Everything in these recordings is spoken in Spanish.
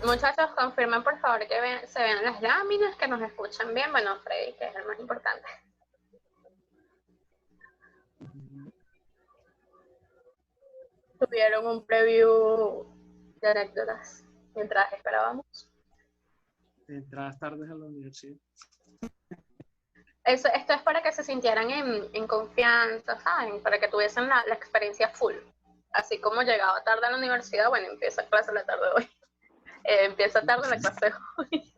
Muchachos, confirmen por favor que se vean las láminas, que nos escuchan bien. Bueno, Freddy, que es el más importante. Tuvieron un preview de anécdotas mientras esperábamos. Entradas tardes a la universidad. Esto es para que se sintieran en confianza, ¿saben? Para que tuviesen la experiencia full. Así como llegaba tarde a la universidad, bueno, empieza clase la tarde de hoy. Empieza tarde la clase de hoy.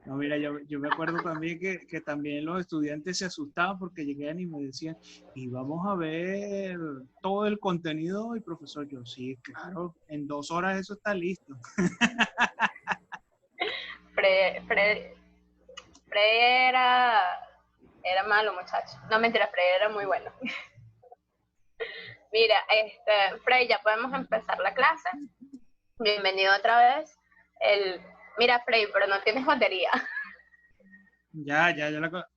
No, mira, yo me acuerdo también que también los estudiantes se asustaban porque llegaban y me decían, y vamos a ver todo el contenido, y profesor, yo, sí, claro, en 2 horas eso está listo. Fred era malo, muchacho. No, mentira, Fred era muy bueno. Mira, Fred, ya podemos empezar la clase. Bienvenido otra vez. Mira, Fred, pero no tienes batería. Ya.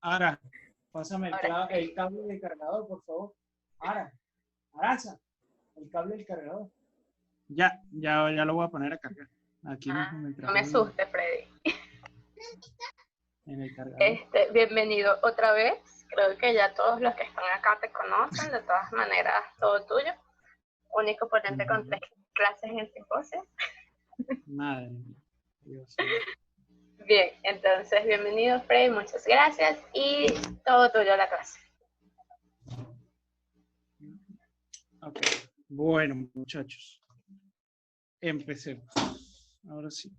Ahora, pásame el cable del cargador, por favor. Aranza, el cable del cargador. Ya lo voy a poner a cargar. Aquí mismo No me asustes, Freddy. En el cargador. Bienvenido otra vez. Creo que ya todos los que están acá te conocen. De todas maneras, todo tuyo. Único ponente con 3 clases en el simposio. Madre mía. Dios mío. Bien, entonces bienvenido, Freddy. Muchas gracias. Y todo tuyo la clase. Ok. Bueno, muchachos. Empecemos. Ahora sí.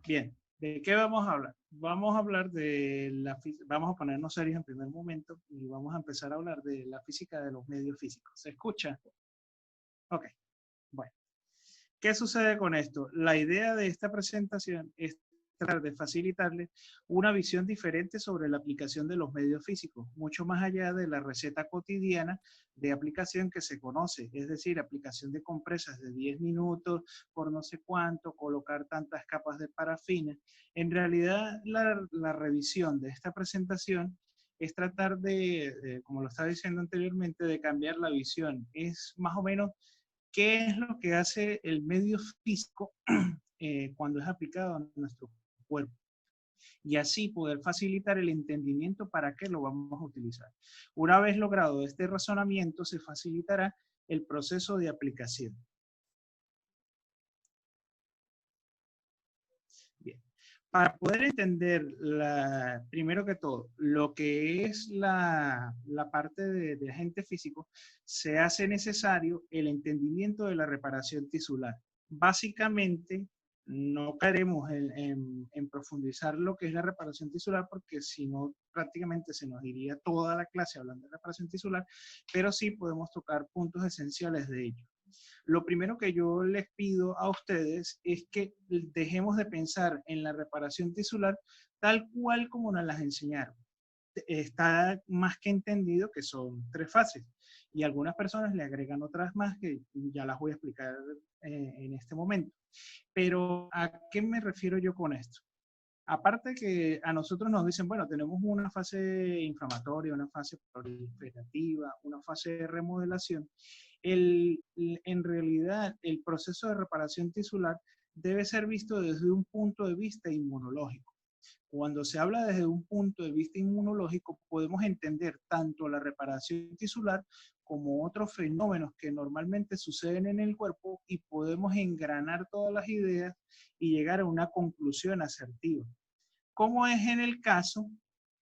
Bien. ¿De qué vamos a hablar? Vamos a hablar vamos a ponernos serios en primer momento y vamos a empezar a hablar de la física de los medios físicos. ¿Se escucha? Ok. Bueno. ¿Qué sucede con esto? La idea de esta presentación es tratar de facilitarle una visión diferente sobre la aplicación de los medios físicos, mucho más allá de la receta cotidiana de aplicación que se conoce, es decir, aplicación de compresas de 10 minutos por no sé cuánto, colocar tantas capas de parafina. En realidad, la revisión de esta presentación es tratar de, como lo estaba diciendo anteriormente, de cambiar la visión. Es más o menos qué es lo que hace el medio físico cuando es aplicado a nuestro cuerpo. Y así poder facilitar el entendimiento para qué lo vamos a utilizar. Una vez logrado este razonamiento, se facilitará el proceso de aplicación. Bien. Para poder entender, primero que todo, lo que es la parte de agente físico, se hace necesario el entendimiento de la reparación tisular. Básicamente, no queremos en profundizar lo que es la reparación tisular, porque si no, prácticamente se nos iría toda la clase hablando de reparación tisular, pero sí podemos tocar puntos esenciales de ello. Lo primero que yo les pido a ustedes es que dejemos de pensar en la reparación tisular tal cual como nos las enseñaron. Está más que entendido que son 3 fases y algunas personas le agregan otras más que ya las voy a explicar en este momento. Pero ¿a qué me refiero yo con esto? Aparte que a nosotros nos dicen, bueno, tenemos una fase inflamatoria, una fase proliferativa, una fase de remodelación, en realidad el proceso de reparación tisular debe ser visto desde un punto de vista inmunológico. Cuando se habla desde un punto de vista inmunológico, podemos entender tanto la reparación tisular como otros fenómenos que normalmente suceden en el cuerpo y podemos engranar todas las ideas y llegar a una conclusión asertiva. Como es en el caso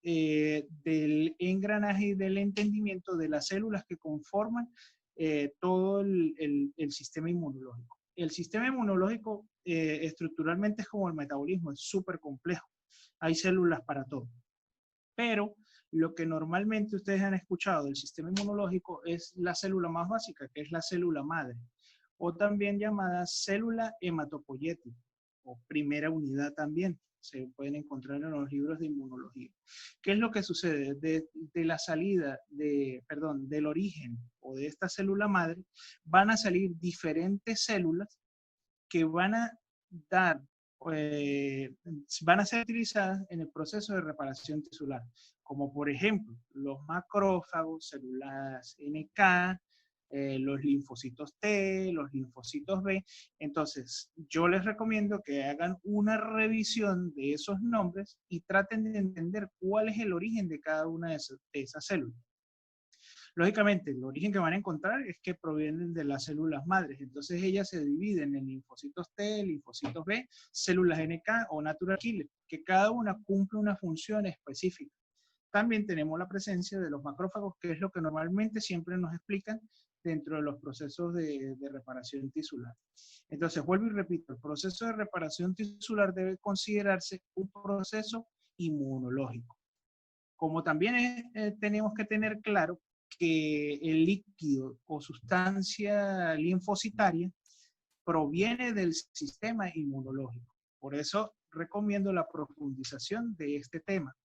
del engranaje y del entendimiento de las células que conforman todo el sistema inmunológico. El sistema inmunológico estructuralmente es como el metabolismo, es súper complejo. Hay células para todo. Pero lo que normalmente ustedes han escuchado del sistema inmunológico es la célula más básica, que es la célula madre, o también llamada célula hematopoyética, o primera unidad también. Se pueden encontrar en los libros de inmunología. ¿Qué es lo que sucede? De la salida, del origen o de esta célula madre, van a salir diferentes células que van a van a ser utilizadas en el proceso de reparación tisular, como por ejemplo los macrófagos, células NK, los linfocitos T, los linfocitos B. Entonces, yo les recomiendo que hagan una revisión de esos nombres y traten de entender cuál es el origen de cada una de esas células. Lógicamente, el origen que van a encontrar es que provienen de las células madres. Entonces, ellas se dividen en linfocitos T, linfocitos B, células NK o natural killer, que cada una cumple una función específica. También tenemos la presencia de los macrófagos, que es lo que normalmente siempre nos explican dentro de los procesos de reparación tisular. Entonces, vuelvo y repito, el proceso de reparación tisular debe considerarse un proceso inmunológico. Como también tenemos que tener claro que el líquido o sustancia linfocitaria proviene del sistema inmunológico. Por eso recomiendo la profundización de este tema,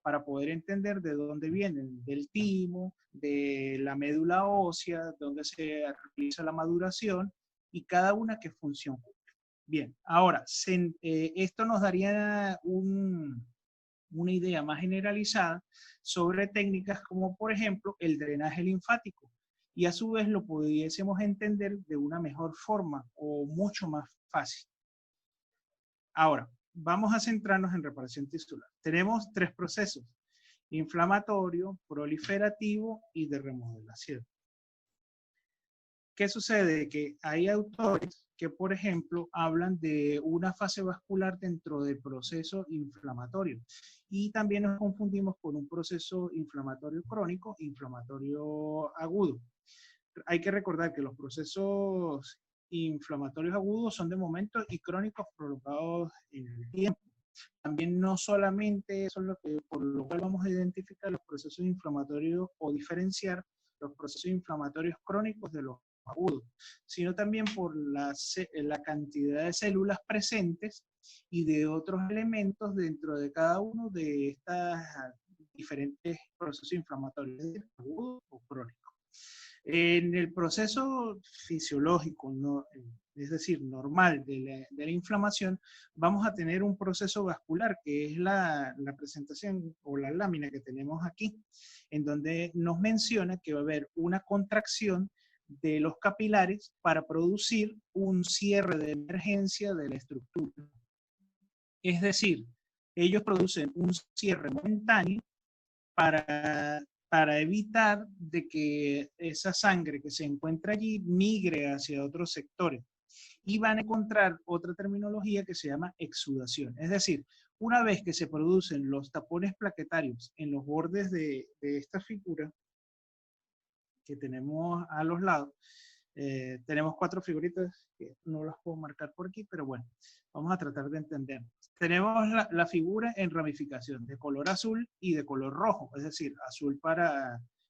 para poder entender de dónde vienen, del timo, de la médula ósea, dónde se realiza la maduración y cada una qué función cumple. Bien, ahora, esto nos daría una idea más generalizada sobre técnicas como, por ejemplo, el drenaje linfático. Y a su vez lo pudiésemos entender de una mejor forma o mucho más fácil. Ahora, vamos a centrarnos en reparación tisular. Tenemos 3 procesos: inflamatorio, proliferativo y de remodelación. ¿Qué sucede? Que hay autores que, por ejemplo, hablan de una fase vascular dentro del proceso inflamatorio. Y también nos confundimos con un proceso inflamatorio crónico, inflamatorio agudo. Hay que recordar que los procesos inflamatorios agudos son de momento y crónicos prolongados en el tiempo. También no solamente eso es lo que, por lo cual vamos a identificar los procesos inflamatorios o diferenciar los procesos inflamatorios crónicos de los agudos, sino también por la cantidad de células presentes y de otros elementos dentro de cada uno de estas diferentes procesos inflamatorios, agudos o crónicos. En el proceso fisiológico, no, es decir, normal de la inflamación, vamos a tener un proceso vascular, que es la presentación o la lámina que tenemos aquí, en donde nos menciona que va a haber una contracción de los capilares para producir un cierre de emergencia de la estructura. Es decir, ellos producen un cierre momentáneo para evitar de que esa sangre que se encuentra allí migre hacia otros sectores. Y van a encontrar otra terminología que se llama exudación. Es decir, una vez que se producen los tapones plaquetarios en los bordes de esta figura que tenemos a los lados, tenemos 4 figuritas que no las puedo marcar por aquí, pero bueno, vamos a tratar de entender. Tenemos la figura en ramificación de color azul y de color rojo, es decir, azul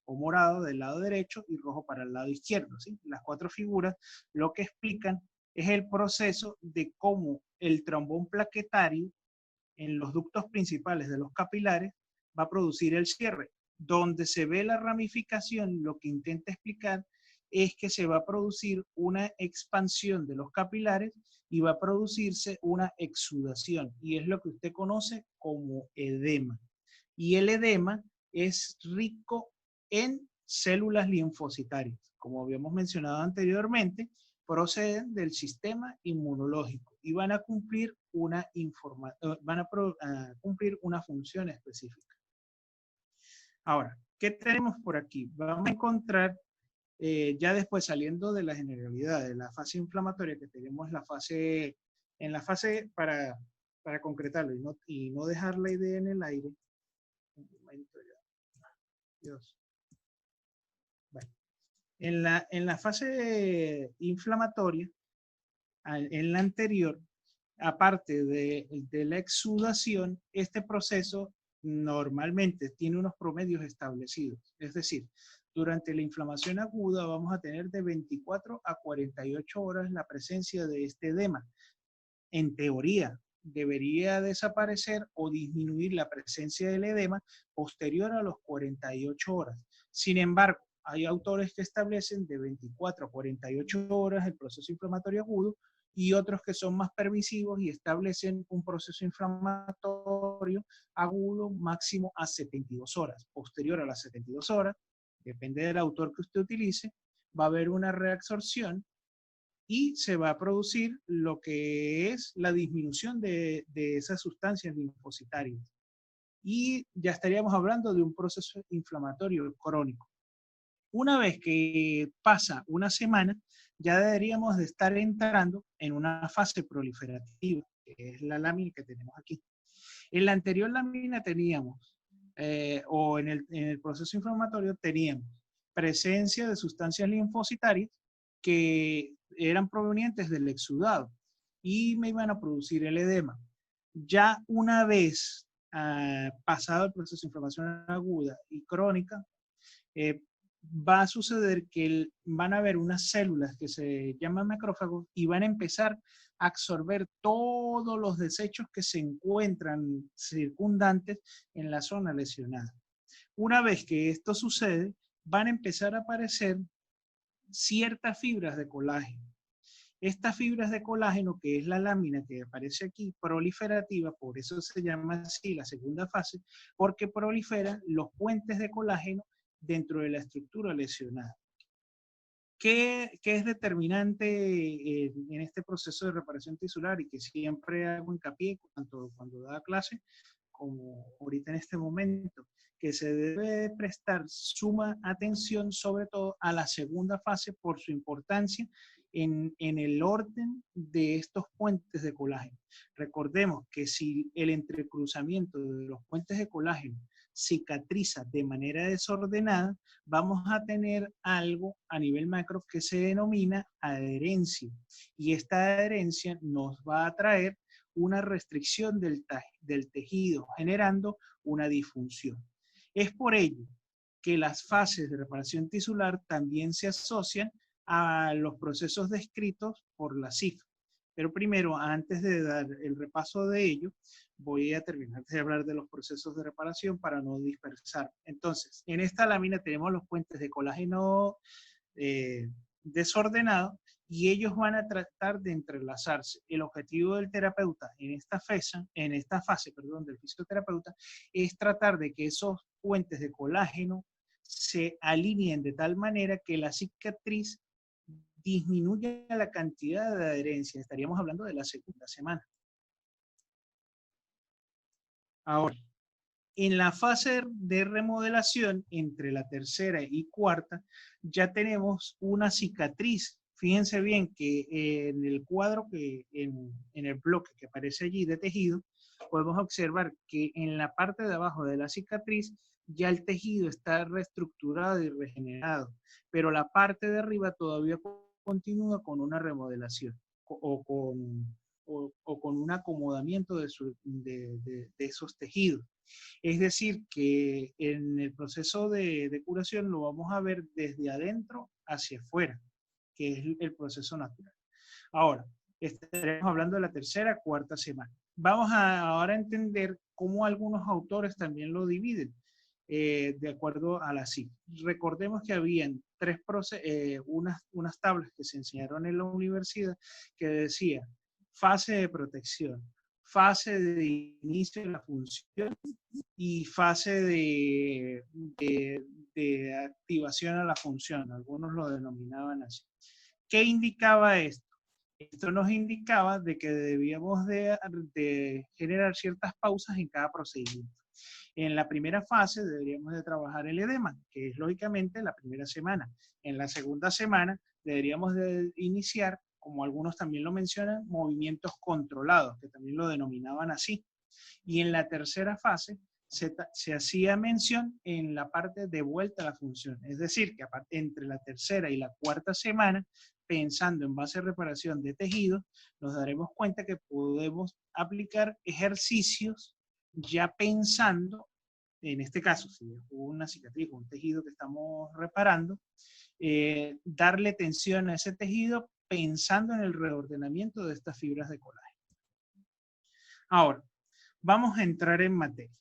o morado del lado derecho y rojo para el lado izquierdo, ¿sí? Las 4 figuras lo que explican es el proceso de cómo el trombón plaquetario en los ductos principales de los capilares va a producir el cierre. Donde se ve la ramificación, lo que intenta explicar es que se va a producir una expansión de los capilares y va a producirse una exudación, y es lo que usted conoce como edema. Y el edema es rico en células linfocitarias. Como habíamos mencionado anteriormente, proceden del sistema inmunológico y van a cumplir cumplir una función específica. Ahora, ¿qué tenemos por aquí? Vamos a encontrar, ya después saliendo de la generalidad, de la fase inflamatoria, que tenemos en la fase para concretarlo y no dejar la idea en el aire. Un momento ya. Dios. Bueno. En la fase inflamatoria, en la anterior, aparte de la exudación, este proceso normalmente tiene unos promedios establecidos. Es decir, durante la inflamación aguda vamos a tener de 24 a 48 horas la presencia de este edema. En teoría, debería desaparecer o disminuir la presencia del edema posterior a los 48 horas. Sin embargo, hay autores que establecen de 24 a 48 horas el proceso inflamatorio agudo y otros que son más permisivos y establecen un proceso inflamatorio agudo máximo a 72 horas. Posterior a las 72 horas, depende del autor que usted utilice, va a haber una reabsorción y se va a producir lo que es la disminución de esas sustancias linfocitarias. Y ya estaríamos hablando de un proceso inflamatorio crónico. Una vez que pasa una semana, ya deberíamos de estar entrando en una fase proliferativa, que es la lámina que tenemos aquí. En la anterior lámina teníamos, en el proceso inflamatorio teníamos presencia de sustancias linfocitarias que eran provenientes del exudado y me iban a producir el edema. Ya una vez pasado el proceso de inflamación aguda y crónica, va a suceder que van a haber unas células que se llaman macrófagos y van a empezar a absorber todos los desechos que se encuentran circundantes en la zona lesionada. Una vez que esto sucede, van a empezar a aparecer ciertas fibras de colágeno. Estas fibras de colágeno, que es la lámina que aparece aquí, proliferativa, por eso se llama así la segunda fase, porque proliferan los puentes de colágeno dentro de la estructura lesionada. ¿Qué es determinante en este proceso de reparación tisular y que siempre hago hincapié tanto cuando da clase como ahorita en este momento? Que se debe prestar suma atención sobre todo a la segunda fase por su importancia en el orden de estos puentes de colágeno. Recordemos que si el entrecruzamiento de los puentes de colágeno cicatriza de manera desordenada, vamos a tener algo a nivel macro que se denomina adherencia. Y esta adherencia nos va a traer una restricción del tejido, generando una disfunción. Es por ello que las fases de reparación tisular también se asocian a los procesos descritos por la CIF. Pero primero, antes de dar el repaso de ello, voy a terminar de hablar de los procesos de reparación para no dispersar. Entonces, en esta lámina tenemos los puentes de colágeno desordenado y ellos van a tratar de entrelazarse. El objetivo del terapeuta en esta fase, del fisioterapeuta, es tratar de que esos puentes de colágeno se alineen de tal manera que la cicatriz disminuya la cantidad de adherencia. Estaríamos hablando de la segunda semana. Ahora, en la fase de remodelación, entre la tercera y cuarta, ya tenemos una cicatriz. Fíjense bien que en el cuadro, en el bloque que aparece allí de tejido, podemos observar que en la parte de abajo de la cicatriz ya el tejido está reestructurado y regenerado, pero la parte de arriba todavía continúa con una remodelación o con un acomodamiento de esos tejidos. Es decir, que en el proceso de curación lo vamos a ver desde adentro hacia afuera, que es el proceso natural. Ahora, estaremos hablando de la tercera, cuarta semana. Vamos ahora a entender cómo algunos autores también lo dividen de acuerdo a la CIF. Recordemos que habían unas tablas que se enseñaron en la universidad que decían fase de protección, fase de inicio de la función y fase de activación a la función. Algunos lo denominaban así. ¿Qué indicaba esto? Esto nos indicaba de que debíamos de generar ciertas pausas en cada procedimiento. En la primera fase deberíamos de trabajar el edema, que es lógicamente la primera semana. En la segunda semana deberíamos de iniciar, como algunos también lo mencionan, movimientos controlados, que también lo denominaban así. Y en la tercera fase se hacía mención en la parte de vuelta a la función. Es decir, que entre la tercera y la cuarta semana, pensando en base a reparación de tejidos, nos daremos cuenta que podemos aplicar ejercicios ya pensando, en este caso, si es una cicatriz o un tejido que estamos reparando, darle tensión a ese tejido pensando en el reordenamiento de estas fibras de colágeno. Ahora, vamos a entrar en materia.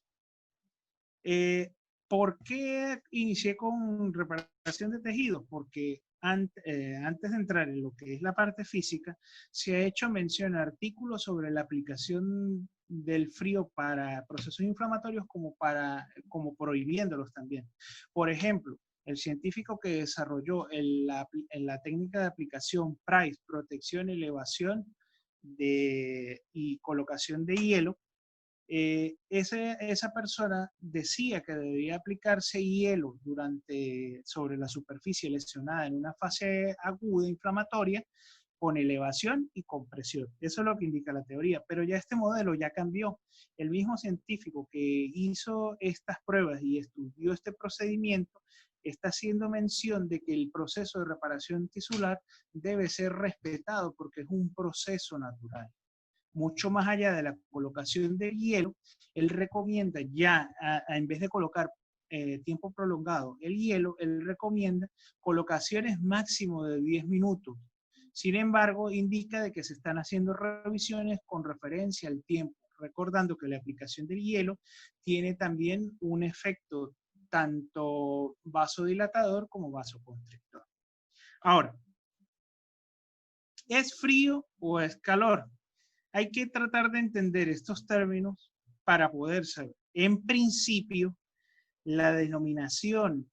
¿Por qué inicié con reparación de tejidos? Porque antes de entrar en lo que es la parte física, se ha hecho mención a artículos sobre la aplicación del frío para procesos inflamatorios como prohibiéndolos también. Por ejemplo, el científico que desarrolló la técnica de aplicación Price, protección, elevación y colocación de hielo, esa persona decía que debía aplicarse hielo sobre la superficie lesionada en una fase aguda inflamatoria con elevación y compresión. Eso es lo que indica la teoría, pero ya este modelo ya cambió. El mismo científico que hizo estas pruebas y estudió este procedimiento está haciendo mención de que el proceso de reparación tisular debe ser respetado porque es un proceso natural. Mucho más allá de la colocación de hielo, él recomienda ya, en vez de colocar tiempo prolongado el hielo, él recomienda colocaciones máximo de 10 minutos. Sin embargo, indica de que se están haciendo revisiones con referencia al tiempo, recordando que la aplicación del hielo tiene también un efecto tanto vasodilatador como vasoconstrictor. Ahora, ¿es frío o es calor? Hay que tratar de entender estos términos para poder saber. En principio, la denominación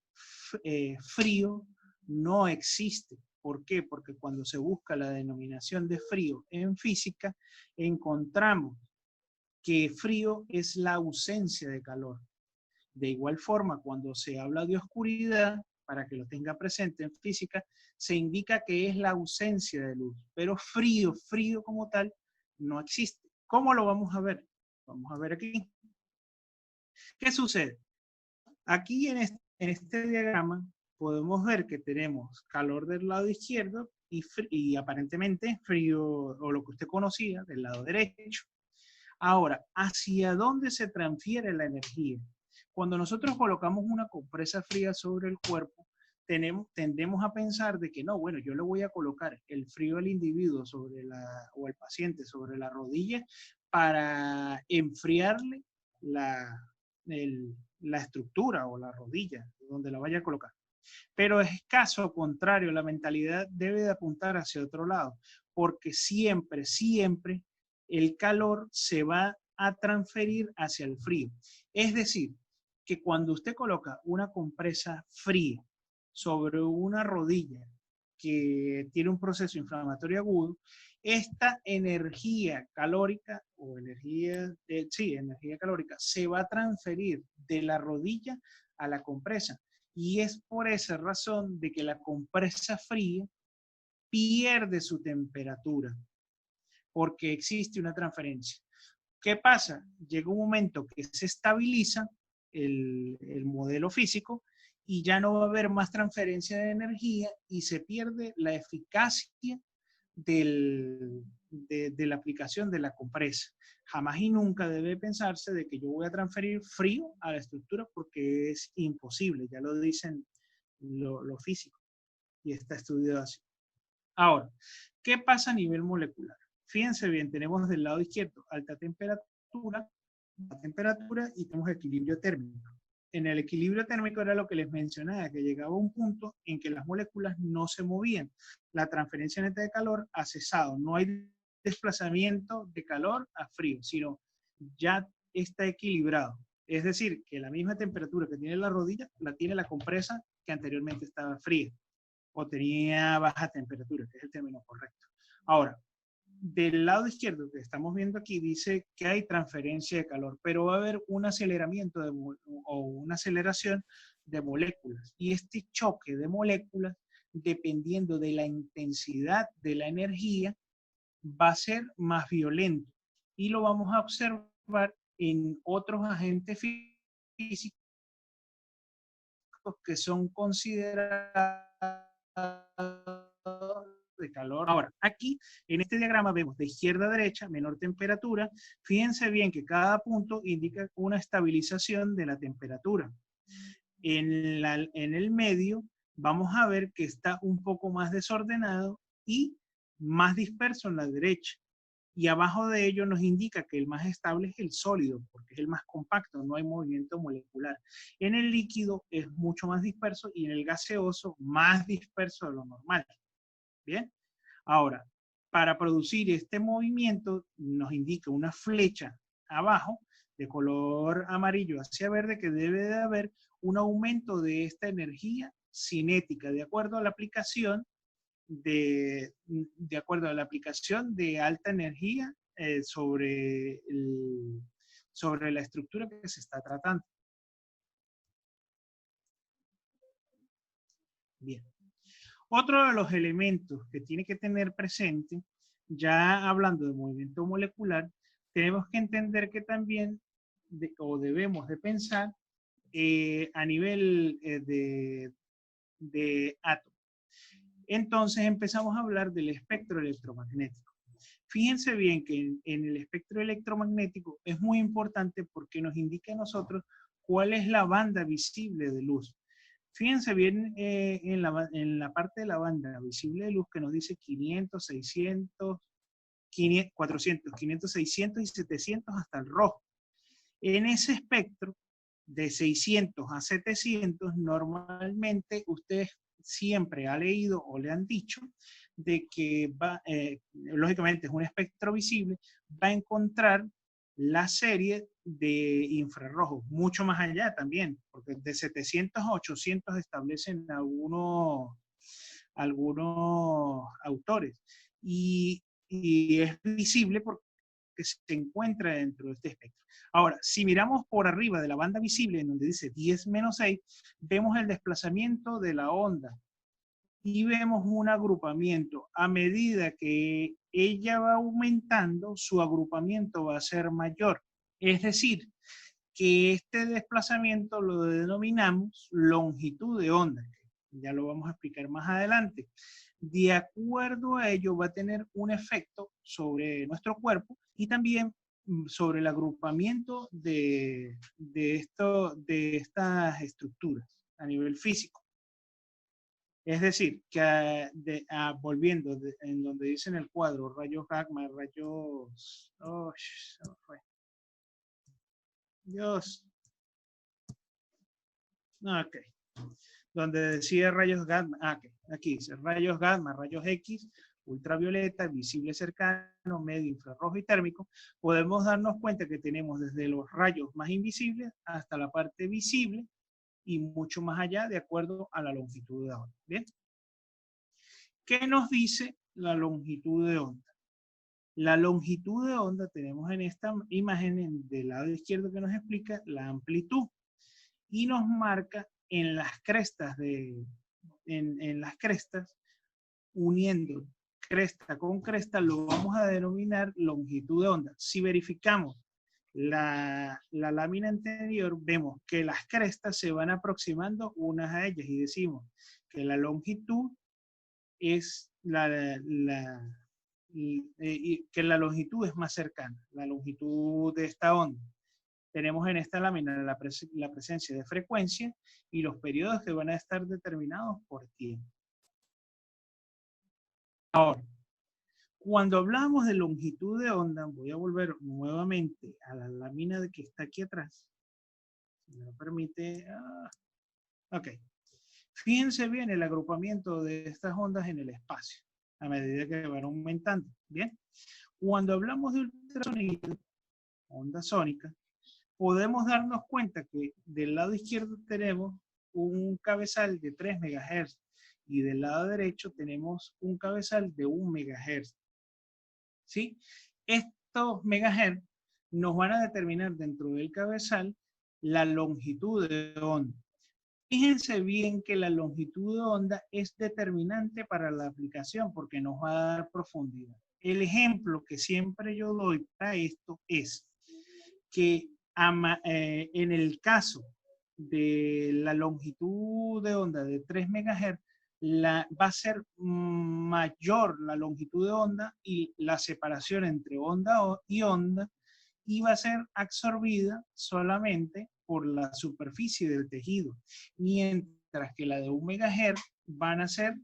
frío no existe. ¿Por qué? Porque cuando se busca la denominación de frío en física, encontramos que frío es la ausencia de calor. De igual forma, cuando se habla de oscuridad, para que lo tenga presente en física, se indica que es la ausencia de luz. Pero frío, frío como tal, no existe. ¿Cómo lo vamos a ver? Vamos a ver aquí. ¿Qué sucede? Aquí en este diagrama podemos ver que tenemos calor del lado izquierdo y aparentemente frío, o lo que usted conocía, del lado derecho. Ahora, ¿hacia dónde se transfiere la energía? Cuando nosotros colocamos una compresa fría sobre el cuerpo, tendemos a pensar de que no, bueno, yo le voy a colocar el frío al individuo o al paciente sobre la rodilla para enfriarle la estructura o la rodilla donde la vaya a colocar. Pero es caso contrario, la mentalidad debe de apuntar hacia otro lado, porque siempre, siempre el calor se va a transferir hacia el frío. Es decir, que cuando usted coloca una compresa fría sobre una rodilla que tiene un proceso inflamatorio agudo, esta energía calórica o energía calórica se va a transferir de la rodilla a la compresa. Y es por esa razón de que la compresa fría pierde su temperatura, porque existe una transferencia. ¿Qué pasa? Llega un momento que se estabiliza el modelo físico y ya no va a haber más transferencia de energía y se pierde la eficacia de la aplicación de la compresa. Jamás y nunca debe pensarse de que yo voy a transferir frío a la estructura porque es imposible, ya lo dicen lo físico y está estudiado así. Ahora, ¿qué pasa a nivel molecular? Fíjense bien, tenemos del lado izquierdo alta temperatura y tenemos equilibrio térmico. En el equilibrio térmico era lo que les mencionaba, que llegaba a un punto en que las moléculas no se movían. La transferencia neta de calor ha cesado. No hay desplazamiento de calor a frío, sino ya está equilibrado. Es decir, que la misma temperatura que tiene la rodilla la tiene la compresa que anteriormente estaba fría o tenía baja temperatura, que es el término correcto. Ahora, del lado izquierdo que estamos viendo aquí dice que hay transferencia de calor, pero va a haber un aceleramiento o una aceleración de moléculas. Y este choque de moléculas, dependiendo de la intensidad de la energía, va a ser más violento. Y lo vamos a observar en otros agentes físicos que son considerados de calor. Ahora, aquí en este diagrama vemos de izquierda a derecha menor temperatura. Fíjense bien que cada punto indica una estabilización de la temperatura. En el medio vamos a ver que está un poco más desordenado y más disperso en la derecha. Y abajo de ello nos indica que el más estable es el sólido, porque es el más compacto, no hay movimiento molecular. En el líquido es mucho más disperso y en el gaseoso más disperso de lo normal. Bien, ahora, para producir este movimiento nos indica una flecha abajo de color amarillo hacia verde que debe de haber un aumento de esta energía cinética, de acuerdo a la aplicación de alta energía sobre la estructura que se está tratando. Bien. Otro de los elementos que tiene que tener presente, ya hablando de movimiento molecular, tenemos que entender que también, debemos de pensar a nivel de átomo. Entonces empezamos a hablar del espectro electromagnético. Fíjense bien que en el espectro electromagnético es muy importante porque nos indica a nosotros cuál es la banda visible de luz. Fíjense bien en la parte de la banda visible de luz que nos dice 500, 600, 400, 500, 600 y 700 hasta el rojo. En ese espectro de 600 a 700, normalmente usted siempre ha leído o le han dicho de que lógicamente es un espectro visible, va a encontrar la serie de infrarrojos, mucho más allá también, porque de 700 a 800 establecen algunos autores. Y es visible porque se encuentra dentro de este espectro. Ahora, si miramos por arriba de la banda visible, en donde dice 10-6, vemos el desplazamiento de la onda y vemos un agrupamiento. A medida que ella va aumentando, su agrupamiento va a ser mayor. Es decir, que este desplazamiento lo denominamos longitud de onda. Ya lo vamos a explicar más adelante. De acuerdo a ello va a tener un efecto sobre nuestro cuerpo y también sobre el agrupamiento de estas estructuras a nivel físico. Es decir, que volviendo en donde dice en el cuadro rayos gamma, rayos... Oh, se me fue. Dios. Ok. Donde decía rayos gamma, aquí dice rayos gamma, rayos X, ultravioleta, visible cercano, medio, infrarrojo y térmico, podemos darnos cuenta que tenemos desde los rayos más invisibles hasta la parte visible y mucho más allá de acuerdo a la longitud de onda. ¿Bien? ¿Qué nos dice la longitud de onda? La longitud de onda tenemos en esta imagen del lado izquierdo que nos explica la amplitud y nos marca en las crestas en las crestas, uniendo cresta con cresta, lo vamos a denominar longitud de onda. Si verificamos la lámina anterior, vemos que las crestas se van aproximando unas a ellas y decimos que la longitud es que la longitud es más cercana, la longitud de esta onda. Tenemos en esta lámina la presencia de frecuencia y los periodos que van a estar determinados por tiempo. Ahora, cuando hablamos de longitud de onda, voy a volver nuevamente a la lámina que está aquí atrás. Si me lo permite. Ok. Fíjense bien el agrupamiento de estas ondas en el espacio a medida que van aumentando. Bien. Cuando hablamos de ultrasonido, onda sónica, podemos darnos cuenta que del lado izquierdo tenemos un cabezal de 3 MHz y del lado derecho tenemos un cabezal de 1 MHz. ¿Sí? Estos megahertz nos van a determinar dentro del cabezal la longitud de onda. Fíjense bien que la longitud de onda es determinante para la aplicación porque nos va a dar profundidad. El ejemplo que siempre yo doy para esto es que en el caso de la longitud de onda de 3 MHz, va a ser mayor la longitud de onda y la separación entre onda y onda, y va a ser absorbida solamente por la superficie del tejido, mientras que la de 1 MHz van a ser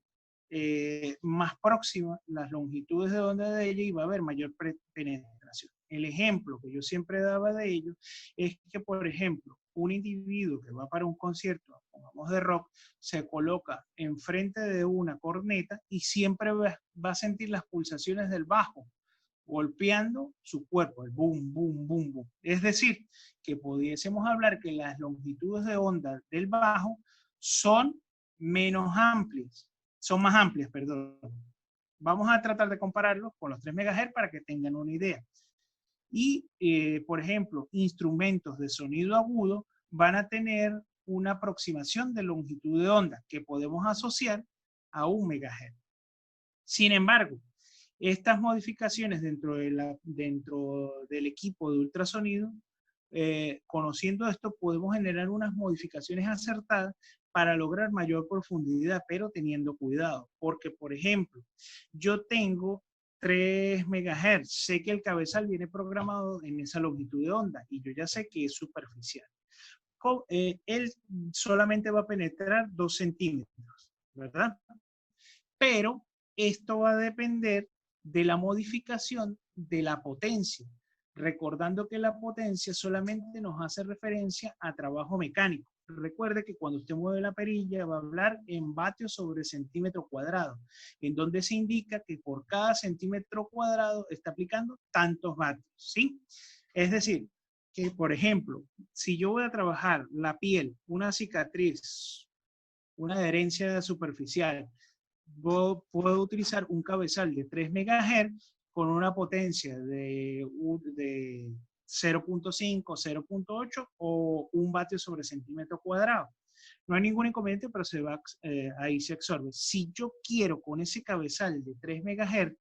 más próximas las longitudes de onda de ella y va a haber mayor penetración. El ejemplo que yo siempre daba de ello es que, por ejemplo, un individuo que va para un concierto, pongamos de rock, se coloca enfrente de una corneta y siempre va a sentir las pulsaciones del bajo golpeando su cuerpo, el boom, boom, boom, boom. Es decir, que pudiésemos hablar que las longitudes de onda del bajo son son más amplias, perdón. Vamos a tratar de compararlos con los 3 MHz para que tengan una idea. Y, por ejemplo, instrumentos de sonido agudo van a tener una aproximación de longitud de onda que podemos asociar a 1 MHz. Sin embargo, estas modificaciones dentro del equipo de ultrasonido, conociendo esto, podemos generar unas modificaciones acertadas para lograr mayor profundidad, pero teniendo cuidado. Porque, por ejemplo, yo tengo 3 MHz, sé que el cabezal viene programado en esa longitud de onda y yo ya sé que es superficial. Él solamente va a penetrar 2 centímetros, ¿verdad? Pero esto va a depender de la modificación de la potencia, recordando que la potencia solamente nos hace referencia a trabajo mecánico. Recuerde que cuando usted mueve la perilla va a hablar en vatios sobre centímetro cuadrado, en donde se indica que por cada centímetro cuadrado está aplicando tantos vatios, ¿sí? Es decir, que por ejemplo, si yo voy a trabajar la piel, una cicatriz, una adherencia superficial, puedo utilizar un cabezal de 3 MHz con una potencia de 0.5, 0.8 o 1 vatio sobre centímetro cuadrado. No hay ningún inconveniente, pero ahí se absorbe. Si yo quiero con ese cabezal de 3 MHz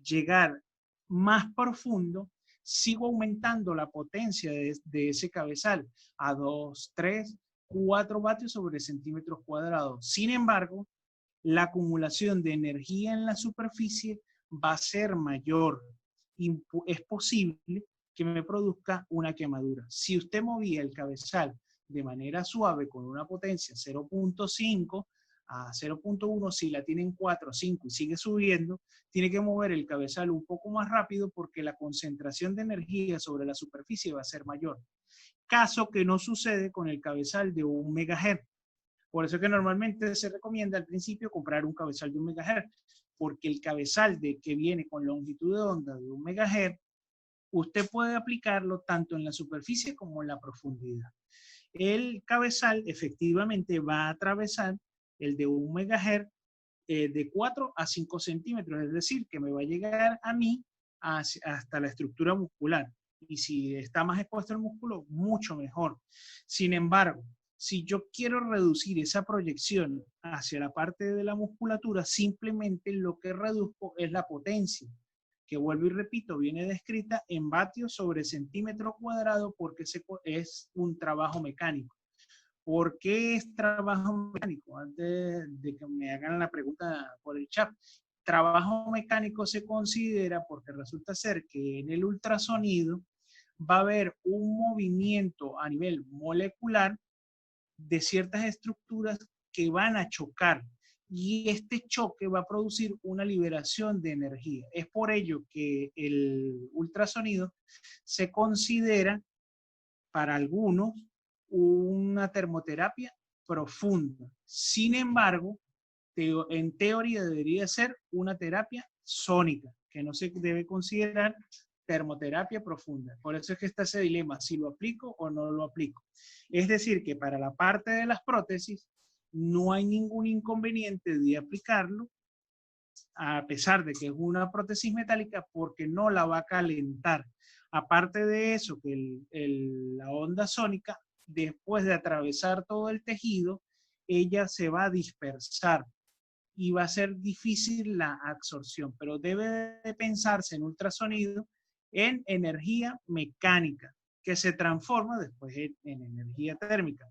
llegar más profundo, sigo aumentando la potencia de ese cabezal a 2, 3, 4 vatios sobre centímetros cuadrados. Sin embargo, la acumulación de energía en la superficie va a ser mayor y es posible que me produzca una quemadura. Si usted movía el cabezal de manera suave con una potencia 0.5 a 0.1, si la tienen 4 o 5 y sigue subiendo, tiene que mover el cabezal un poco más rápido porque la concentración de energía sobre la superficie va a ser mayor. Caso que no sucede con el cabezal de 1 MHz. Por eso es que normalmente se recomienda al principio comprar un cabezal de 1 MHz, porque el cabezal que viene con longitud de onda de 1 MHz, usted puede aplicarlo tanto en la superficie como en la profundidad. El cabezal efectivamente va a atravesar el de 1 MHz de 4 a 5 centímetros, es decir, que me va a llegar a mí hasta la estructura muscular. Y si está más expuesto el músculo, mucho mejor. Sin embargo, si yo quiero reducir esa proyección hacia la parte de la musculatura, simplemente lo que reduzco es la potencia, que vuelvo y repito, viene descrita en vatios sobre centímetro cuadrado porque es un trabajo mecánico. ¿Por qué es trabajo mecánico? Antes de que me hagan la pregunta por el chat. Trabajo mecánico se considera porque resulta ser que en el ultrasonido va a haber un movimiento a nivel molecular de ciertas estructuras que van a chocar y este choque va a producir una liberación de energía. Es por ello que el ultrasonido se considera para algunos una termoterapia profunda. Sin embargo, en teoría debería ser una terapia sónica, que no se debe considerar termoterapia profunda. Por eso es que está ese dilema, si lo aplico o no lo aplico. Es decir, que para la parte de las prótesis no hay ningún inconveniente de aplicarlo, a pesar de que es una prótesis metálica, porque no la va a calentar. Aparte de eso, que la onda sónica, después de atravesar todo el tejido, ella se va a dispersar y va a ser difícil la absorción, pero debe de pensarse en ultrasonido en energía mecánica, que se transforma después en energía térmica.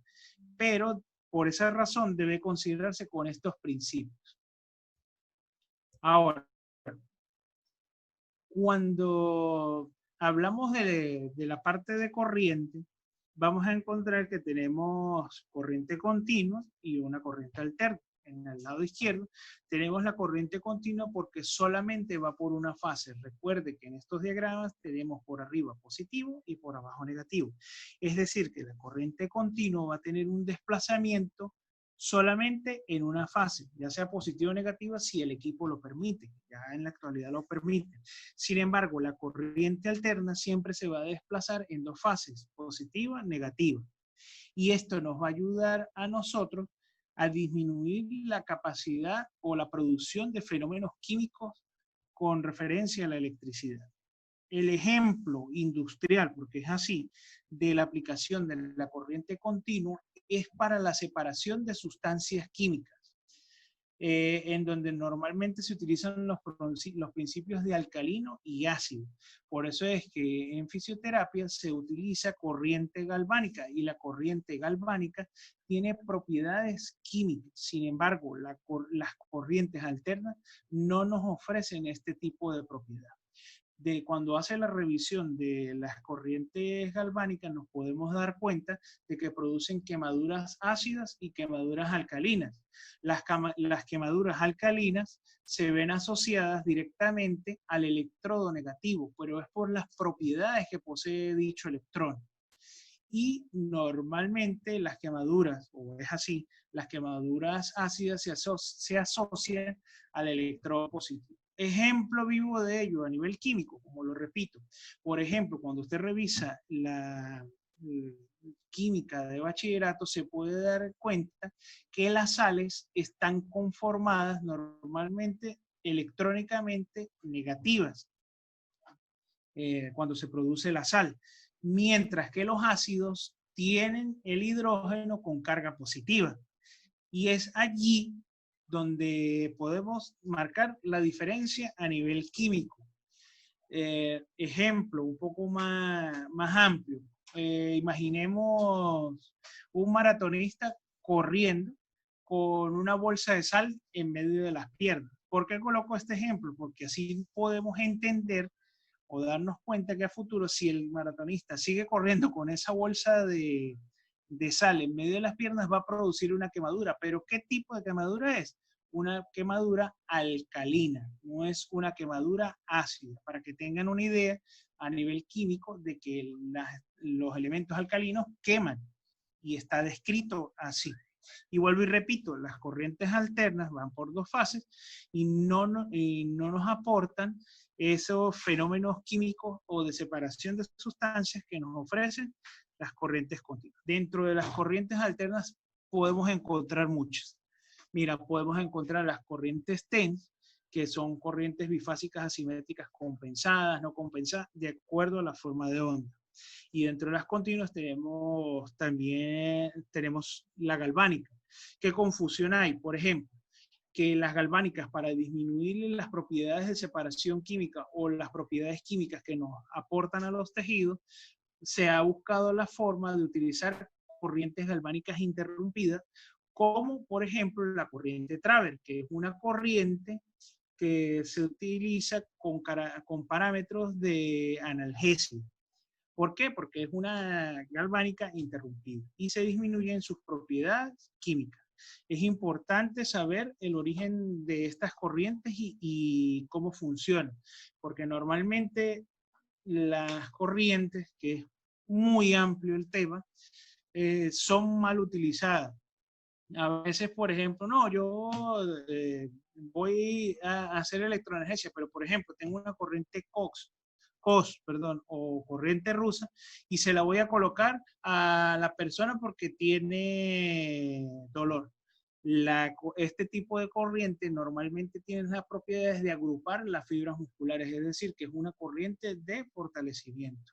Pero por esa razón debe considerarse con estos principios. Ahora, cuando hablamos de la parte de corriente, vamos a encontrar que tenemos corriente continua y una corriente alterna. En el lado izquierdo tenemos la corriente continua porque solamente va por una fase. Recuerde que en estos diagramas tenemos por arriba positivo y por abajo negativo. Es decir, que la corriente continua va a tener un desplazamiento solamente en una fase, ya sea positiva o negativa, si el equipo lo permite. Ya en la actualidad lo permite. Sin embargo, la corriente alterna siempre se va a desplazar en dos fases, positiva, negativa. Y esto nos va a ayudar a nosotros a disminuir la capacidad o la producción de fenómenos químicos con referencia a la electricidad. El ejemplo industrial, porque es así, de la aplicación de la corriente continua es para la separación de sustancias químicas, en donde normalmente se utilizan los principios de alcalino y ácido. Por eso es que en fisioterapia se utiliza corriente galvánica y la corriente galvánica tiene propiedades químicas. Sin embargo, las corrientes alternas no nos ofrecen este tipo de propiedad. Cuando hace la revisión de las corrientes galvánicas nos podemos dar cuenta de que producen quemaduras ácidas y quemaduras alcalinas. Las quemaduras alcalinas se ven asociadas directamente al electrodo negativo, pero es por las propiedades que posee dicho electrón. Y normalmente las quemaduras, o es así, las quemaduras ácidas se asocian al electrodo positivo. Ejemplo vivo de ello a nivel químico, como lo repito. Por ejemplo, cuando usted revisa la química de bachillerato, se puede dar cuenta que las sales están conformadas normalmente electrónicamente negativas cuando se produce la sal, mientras que los ácidos tienen el hidrógeno con carga positiva. Y es allí donde podemos marcar la diferencia a nivel químico. Ejemplo un poco más amplio. Imaginemos un maratonista corriendo con una bolsa de sal en medio de las piernas. ¿Por qué coloco este ejemplo? Porque así podemos entender o darnos cuenta que a futuro, si el maratonista sigue corriendo con esa bolsa de sal en medio de las piernas, va a producir una quemadura. ¿Pero qué tipo de quemadura es? Una quemadura alcalina, no es una quemadura ácida, para que tengan una idea a nivel químico de que los elementos alcalinos queman y está descrito así. Y vuelvo y repito, las corrientes alternas van por dos fases y no nos aportan esos fenómenos químicos o de separación de sustancias que nos ofrecen las corrientes continuas. Dentro de las corrientes alternas podemos encontrar muchas. Mira, podemos encontrar las corrientes TENS, que son corrientes bifásicas asimétricas compensadas, no compensadas, de acuerdo a la forma de onda. Y dentro de las continuas también tenemos la galvánica. ¿Qué confusión hay? Por ejemplo, que las galvánicas, para disminuir las propiedades de separación química o las propiedades químicas que nos aportan a los tejidos, se ha buscado la forma de utilizar corrientes galvánicas interrumpidas, como por ejemplo la corriente Traver, que es una corriente que se utiliza con parámetros de analgesia. ¿Por qué? Porque es una galvánica interrumpida y se disminuyen sus propiedades químicas. Es importante saber el origen de estas corrientes y cómo funcionan, porque normalmente las corrientes, que es muy amplio el tema, son mal utilizadas. A veces, por ejemplo, no, yo voy a hacer electroanalgesia, pero por ejemplo, tengo una corriente COS, o corriente rusa, y se la voy a colocar a la persona porque tiene dolor. Este tipo de corriente normalmente tiene las propiedades de agrupar las fibras musculares, es decir, que es una corriente de fortalecimiento.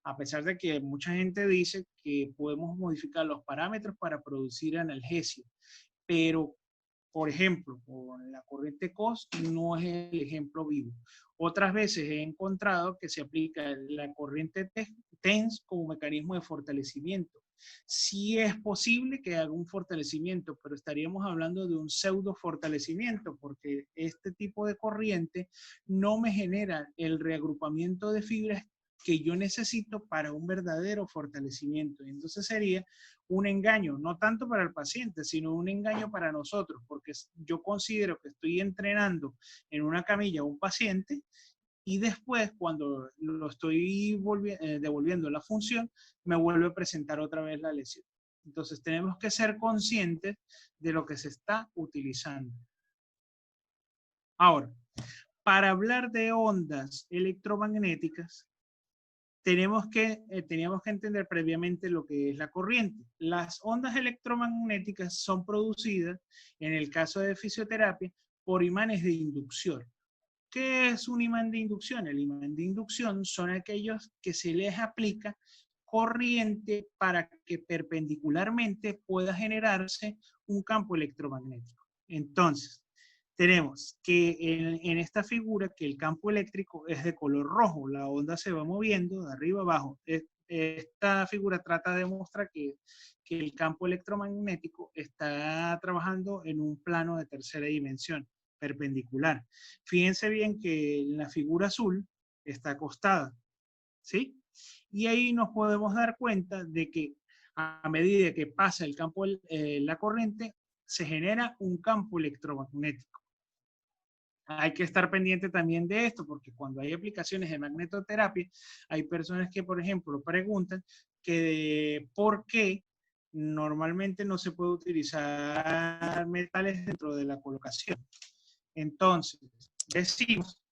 A pesar de que mucha gente dice que podemos modificar los parámetros para producir analgesia, pero por ejemplo, con la corriente COS no es el ejemplo vivo. Otras veces he encontrado que se aplica la corriente TENS como mecanismo de fortalecimiento. Sí es posible que haga un fortalecimiento, pero estaríamos hablando de un pseudo fortalecimiento, porque este tipo de corriente no me genera el reagrupamiento de fibras que yo necesito para un verdadero fortalecimiento. Y entonces sería un engaño, no tanto para el paciente, sino un engaño para nosotros, porque yo considero que estoy entrenando en una camilla a un paciente y después, cuando lo estoy devolviendo la función, me vuelve a presentar otra vez la lesión. Entonces tenemos que ser conscientes de lo que se está utilizando. Ahora, para hablar de ondas electromagnéticas, teníamos que entender previamente lo que es la corriente. Las ondas electromagnéticas son producidas, en el caso de fisioterapia, por imanes de inducción. ¿Qué es un imán de inducción? El imán de inducción son aquellos que se les aplica corriente para que perpendicularmente pueda generarse un campo electromagnético. Entonces, tenemos que en esta figura que el campo eléctrico es de color rojo, la onda se va moviendo de arriba abajo. Esta figura trata de demostrar que el campo electromagnético está trabajando en un plano de tercera dimensión, perpendicular. Fíjense bien que la figura azul está acostada, ¿sí? Y ahí nos podemos dar cuenta de que a medida que pasa el campo, la corriente, se genera un campo electromagnético. Hay que estar pendiente también de esto, porque cuando hay aplicaciones de magnetoterapia, hay personas que, por ejemplo, preguntan que por qué normalmente no se puede utilizar metales dentro de la colocación. Entonces, decimos,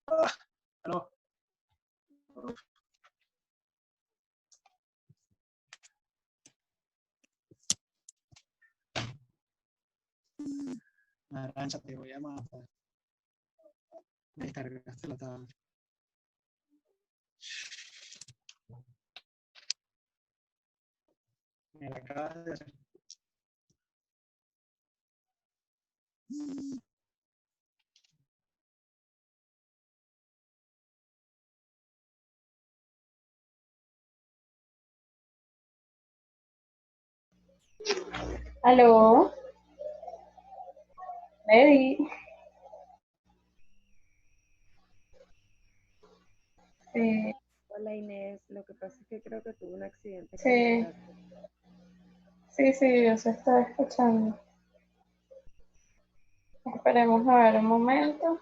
Arancha, te voy a matar. Descargaste la tabla. Me la acabas de hacer. Aló, Lady. Sí, Hola Inés, lo que pasa es que creo que tuve un accidente con sí, el gato. sí, yo se estaba escuchando. Esperemos a ver un momento.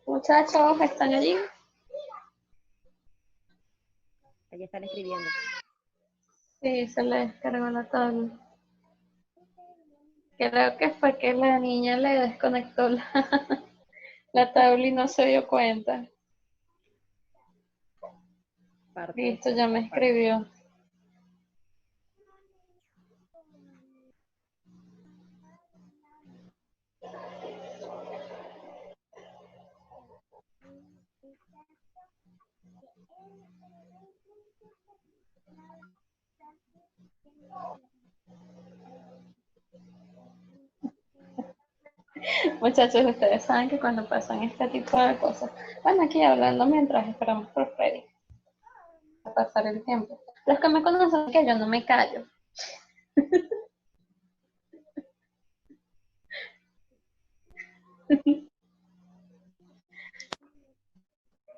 Muchachos, ¿están allí? Allí están escribiendo. Sí, se les descargó la tabla. Creo que fue que la niña le desconectó la tabla y no se dio cuenta. Listo, ya me escribió. Muchachos, ustedes saben que cuando pasan este tipo de cosas, bueno, aquí hablando mientras esperamos por Freddy, a pasar el tiempo. Los que me conocen que yo no me callo.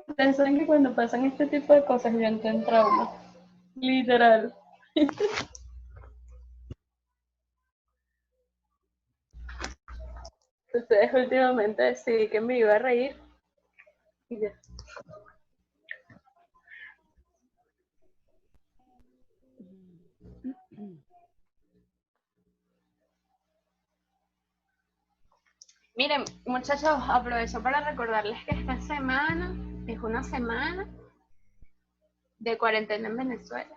Ustedes saben que cuando pasan este tipo de cosas yo entro en trauma. Literal. Ustedes últimamente decidí que me iba a reír y ya. Miren, muchachos, aprovecho para recordarles que esta semana es una semana de cuarentena en Venezuela.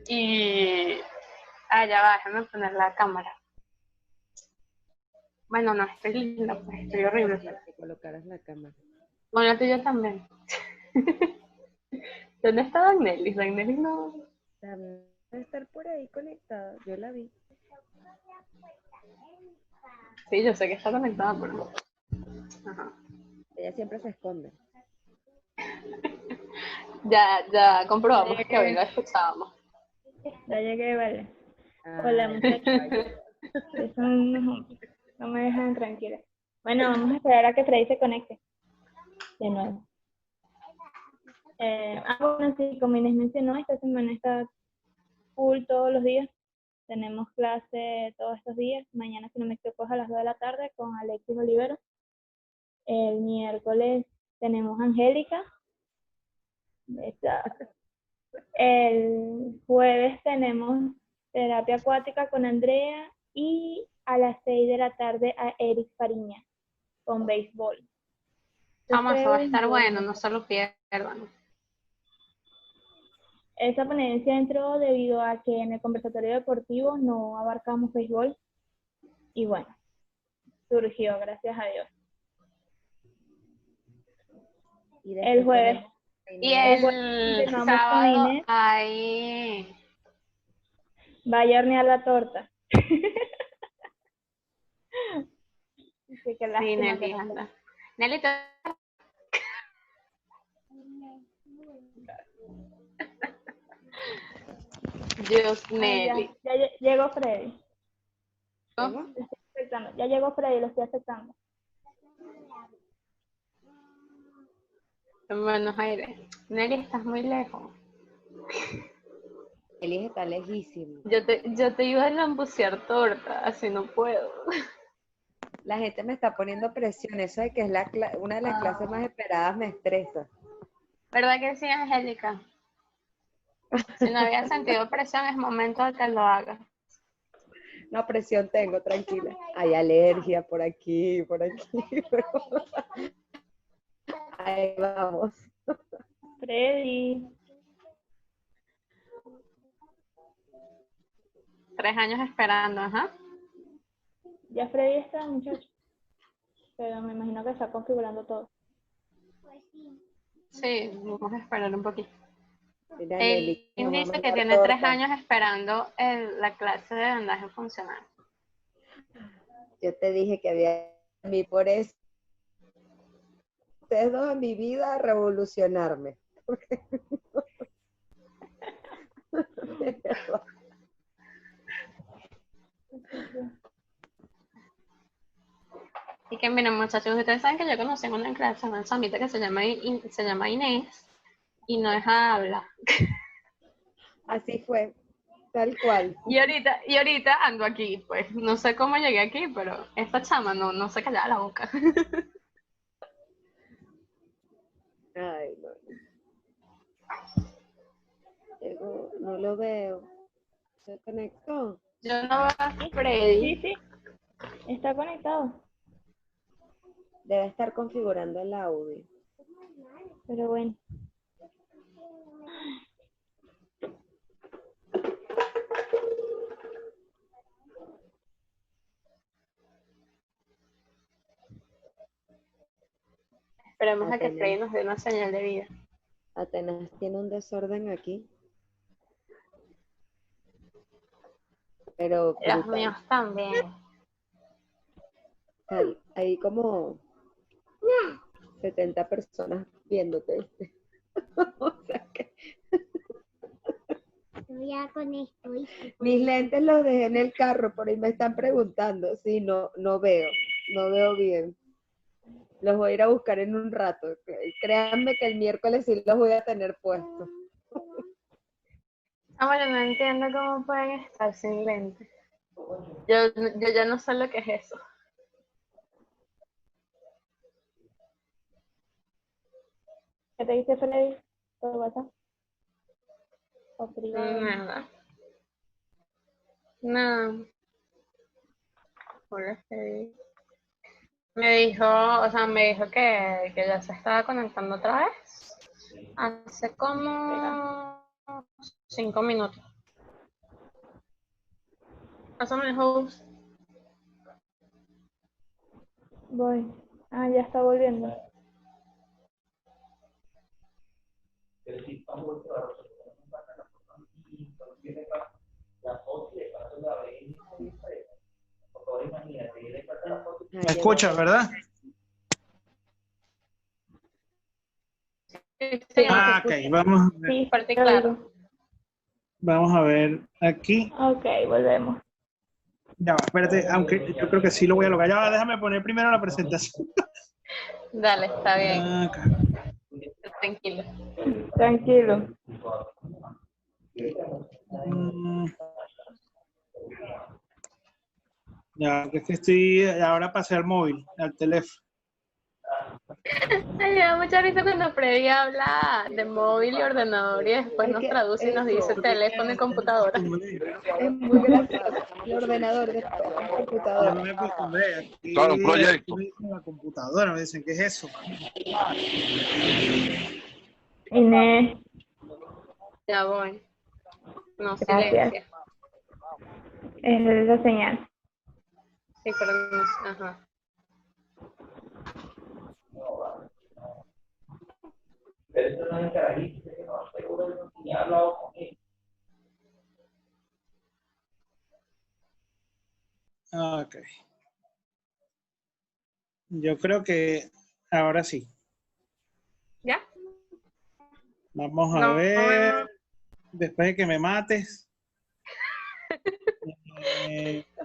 Y allá va, déjame poner la cámara. Bueno, no, estoy linda, pues estoy horrible. Que colocaras la cámara. Bueno, tú y yo también. ¿Dónde está Dagnelis? Dagnelis no. Debe estar por ahí conectada, yo la vi. Sí, yo sé que está conectada, pero. Ajá. Ella siempre se esconde. Ya comprobamos que hoy la escuchábamos. Ya llegué, vale. Ah, Hola, muchachos. No me dejan tranquila. Bueno, vamos a esperar a que Freddy se conecte de nuevo. Bueno, sí, como Inés mencionó, esta semana está full todos los días. Tenemos clase todos estos días. Mañana, si no me equivoco, es a las 2 de la tarde con Alexis Olivero. El miércoles tenemos Angélica. El jueves tenemos terapia acuática con Andrea y a las 6 de la tarde a Eric Fariña con béisbol. Vamos, eso va a Entonces, estar bueno, no se lo pierdan. esa ponencia entró debido a que en el conversatorio deportivo no abarcamos béisbol y bueno, surgió, gracias a Dios. Y El después jueves. tenemos Y Inés. el Continuamos con sábado Inés. ahí. Vaya a hornear la torta. Sí, qué Sí, lástima Nelly, que no anda. Nelly, te- Dios, Ah, Nelly. ya llegó Freddy. ¿Cómo? Lo estoy aceptando. Ya llegó Freddy, lo estoy aceptando. En Buenos Aires. Nelly, estás muy lejos. Elis está lejísimo. Yo te iba a lambucear torta, así no puedo. La gente me está poniendo presión. Eso de que es una de las clases más esperadas me estresa. ¿Verdad que sí, Angélica? Si no había sentido presión, es momento de que lo hagas. No, presión tengo, tranquila. Hay alergia por aquí, pero ahí vamos. Freddy. 3 años esperando, ajá. Ya Freddy está, muchacho. Pero me imagino que está configurando todo. Sí, vamos a esperar un poquito. Mira, Él Nelly, nos va a dice que mandar tiene 3 torta. años esperando la clase de vendaje funcional. Yo te dije que había a mí por eso. Ustedes dos en mi vida a revolucionarme. Y que miren, muchachos, ustedes saben que yo conocí en una clase, una chamita que se llama Inés y no deja hablar. Así fue, tal cual. Y ahorita ando aquí, pues. No sé cómo llegué aquí, pero esta chama no se callaba la boca. Ay, no. Llegó, no lo veo. ¿Se conectó? Yo no veo a Freddy. Sí, está conectado. Debe estar configurando el audio. Pero bueno. Esperemos a que Atenas. Freddy nos dé una señal de vida. Atenas tiene un desorden aquí. Pero Los brutal. míos también. Hay como 70 personas viéndote, ¿viste? O sea que Ya con esto, ¿viste? mis lentes los dejé en el carro, por ahí me están preguntando. Sí, no veo bien. Los voy a ir a buscar en un rato. Créanme que el miércoles sí los voy a tener puestos. Bueno, no entiendo cómo pueden estar sin lentes. Yo ya no sé lo que es eso. ¿Qué te dice Freddy? ¿Todo WhatsApp? ¿O privado? Nada. No. Hola, Freddy. Me dijo que ya se estaba conectando otra vez. Hace como 5 minutos. Pásame el host. Voy. Ah, ya está volviendo. ¿Me escuchas, verdad? Sí, Ah, ok, vamos a ver. Sí, fuerte y te claro. oigo. Vamos a ver aquí. Ok, volvemos. Ya va, espérate, aunque yo creo que sí lo voy a lograr. Ya va, déjame poner primero la presentación. Dale, está bien. Acá. Tranquilo. Tranquilo. Mm. Ya, que es que estoy, ahora pasé al móvil, al teléfono. Ay, me da mucha risa cuando Freddy habla de móvil y ordenador y después Es nos que traduce y nos dice eso teléfono y computadora. es muy gracioso. El ordenador después, la Ya computadora. me acostumbré. Claro, un Aquí proyecto. me dicen la computadora, me dicen, ¿qué es eso? Inés, Ya voy. No, gracias. silencio. Esa es la señal. Sí, pero no, ajá. Ok. Yo creo que ahora sí. ¿Ya? Vamos a No, ver. Después de que me mates.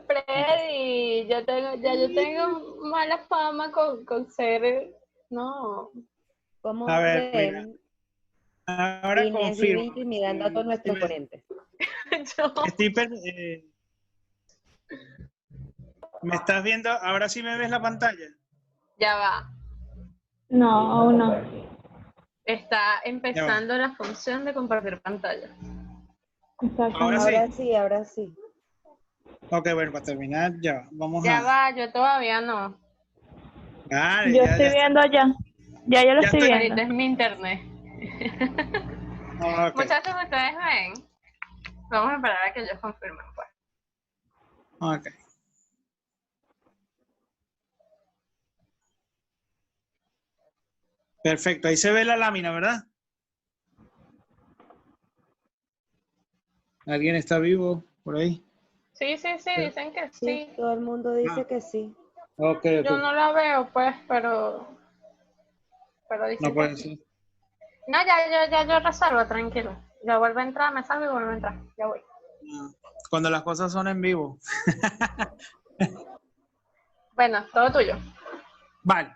Freddy, yo tengo mala fama con ser, no. ¿Cómo A ver, mira. ven? Ahora Inés vive confirmo. intimidando a todos nuestros ponentes. Yo, ¿Me estás viendo? ¿Ahora sí me ves la pantalla? ya va. No, aún no. Está Ya va. empezando la función de compartir pantalla. Exacto. Ahora sí. Ahora sí, ahora sí. Ok, bueno, para terminar, ya va. Vamos Ya a. va, yo todavía no. Dale, Yo ya estoy está. viendo ya. Ya yo lo Ya estoy estoy. Ahorita viendo. es mi internet. Ok, Muchachos, ustedes ven. Vamos a esperar a que ellos confirmen, pues. ok. Perfecto, ahí se ve la lámina, ¿verdad? ¿Alguien está vivo por ahí? Sí, dicen que Sí, sí. todo el mundo dice Ah. que sí. Ok, Yo ok. no la veo, pues, pero dicen No que puede sí. ser. No, ya yo resuelvo, tranquilo. Ya vuelvo a entrar, me salgo y vuelvo a entrar. Ya voy. No. Cuando las cosas son en vivo. Bueno, todo tuyo. Vale.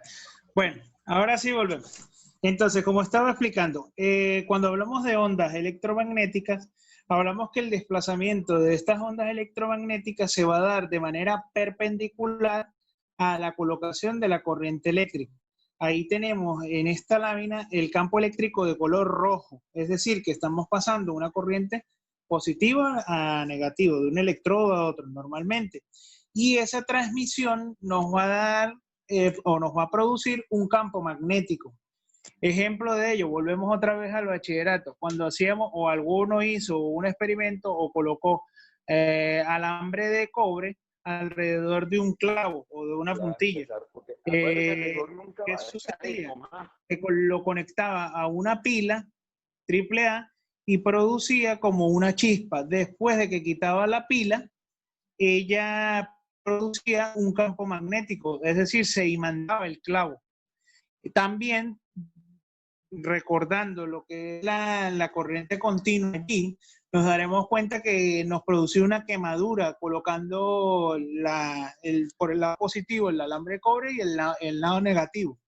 Bueno, ahora sí volvemos. Entonces, como estaba explicando, cuando hablamos de ondas electromagnéticas, hablamos que el desplazamiento de estas ondas electromagnéticas se va a dar de manera perpendicular a la colocación de la corriente eléctrica. Ahí tenemos en esta lámina el campo eléctrico de color rojo, es decir, que estamos pasando una corriente positiva a negativa, de un electrodo a otro normalmente. Y esa transmisión nos va a dar o nos va a producir un campo magnético. Ejemplo de ello, volvemos otra vez al bachillerato. Cuando hacíamos o alguno hizo un experimento o colocó alambre de cobre alrededor de un clavo o de una puntilla. ¿Qué sucedía? Que lo conectaba a una pila AAA y producía como una chispa. Después de que quitaba la pila, ella producía un campo magnético, es decir, se imantaba el clavo. También, recordando lo que es la corriente continua aquí, nos daremos cuenta que nos produce una quemadura colocando por el lado positivo el alambre de cobre y el lado negativo.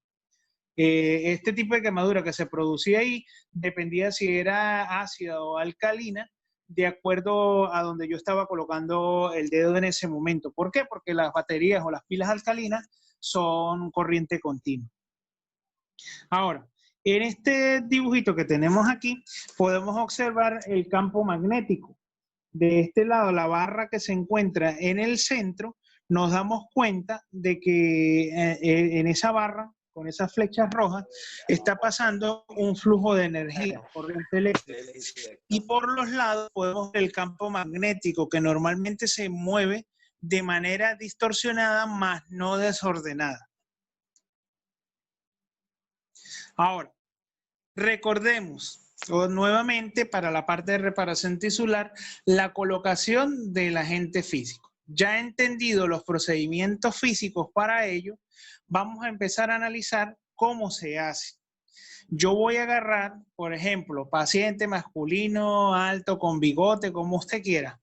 Este tipo de quemadura que se producía ahí dependía si era ácida o alcalina, de acuerdo a donde yo estaba colocando el dedo en ese momento. ¿Por qué? Porque las baterías o las pilas alcalinas son corriente continua. Ahora, en este dibujito que tenemos aquí, podemos observar el campo magnético. De este lado, la barra que se encuentra en el centro, nos damos cuenta de que en esa barra, con esas flechas rojas, está pasando un flujo de energía, corriente eléctrica. Y por los lados podemos ver el campo magnético que normalmente se mueve de manera distorsionada, más no desordenada. Ahora, recordemos nuevamente para la parte de reparación tisular la colocación del agente físico. Ya entendido los procedimientos físicos para ello, vamos a empezar a analizar cómo se hace. Yo voy a agarrar, por ejemplo, paciente masculino, alto, con bigote, como usted quiera,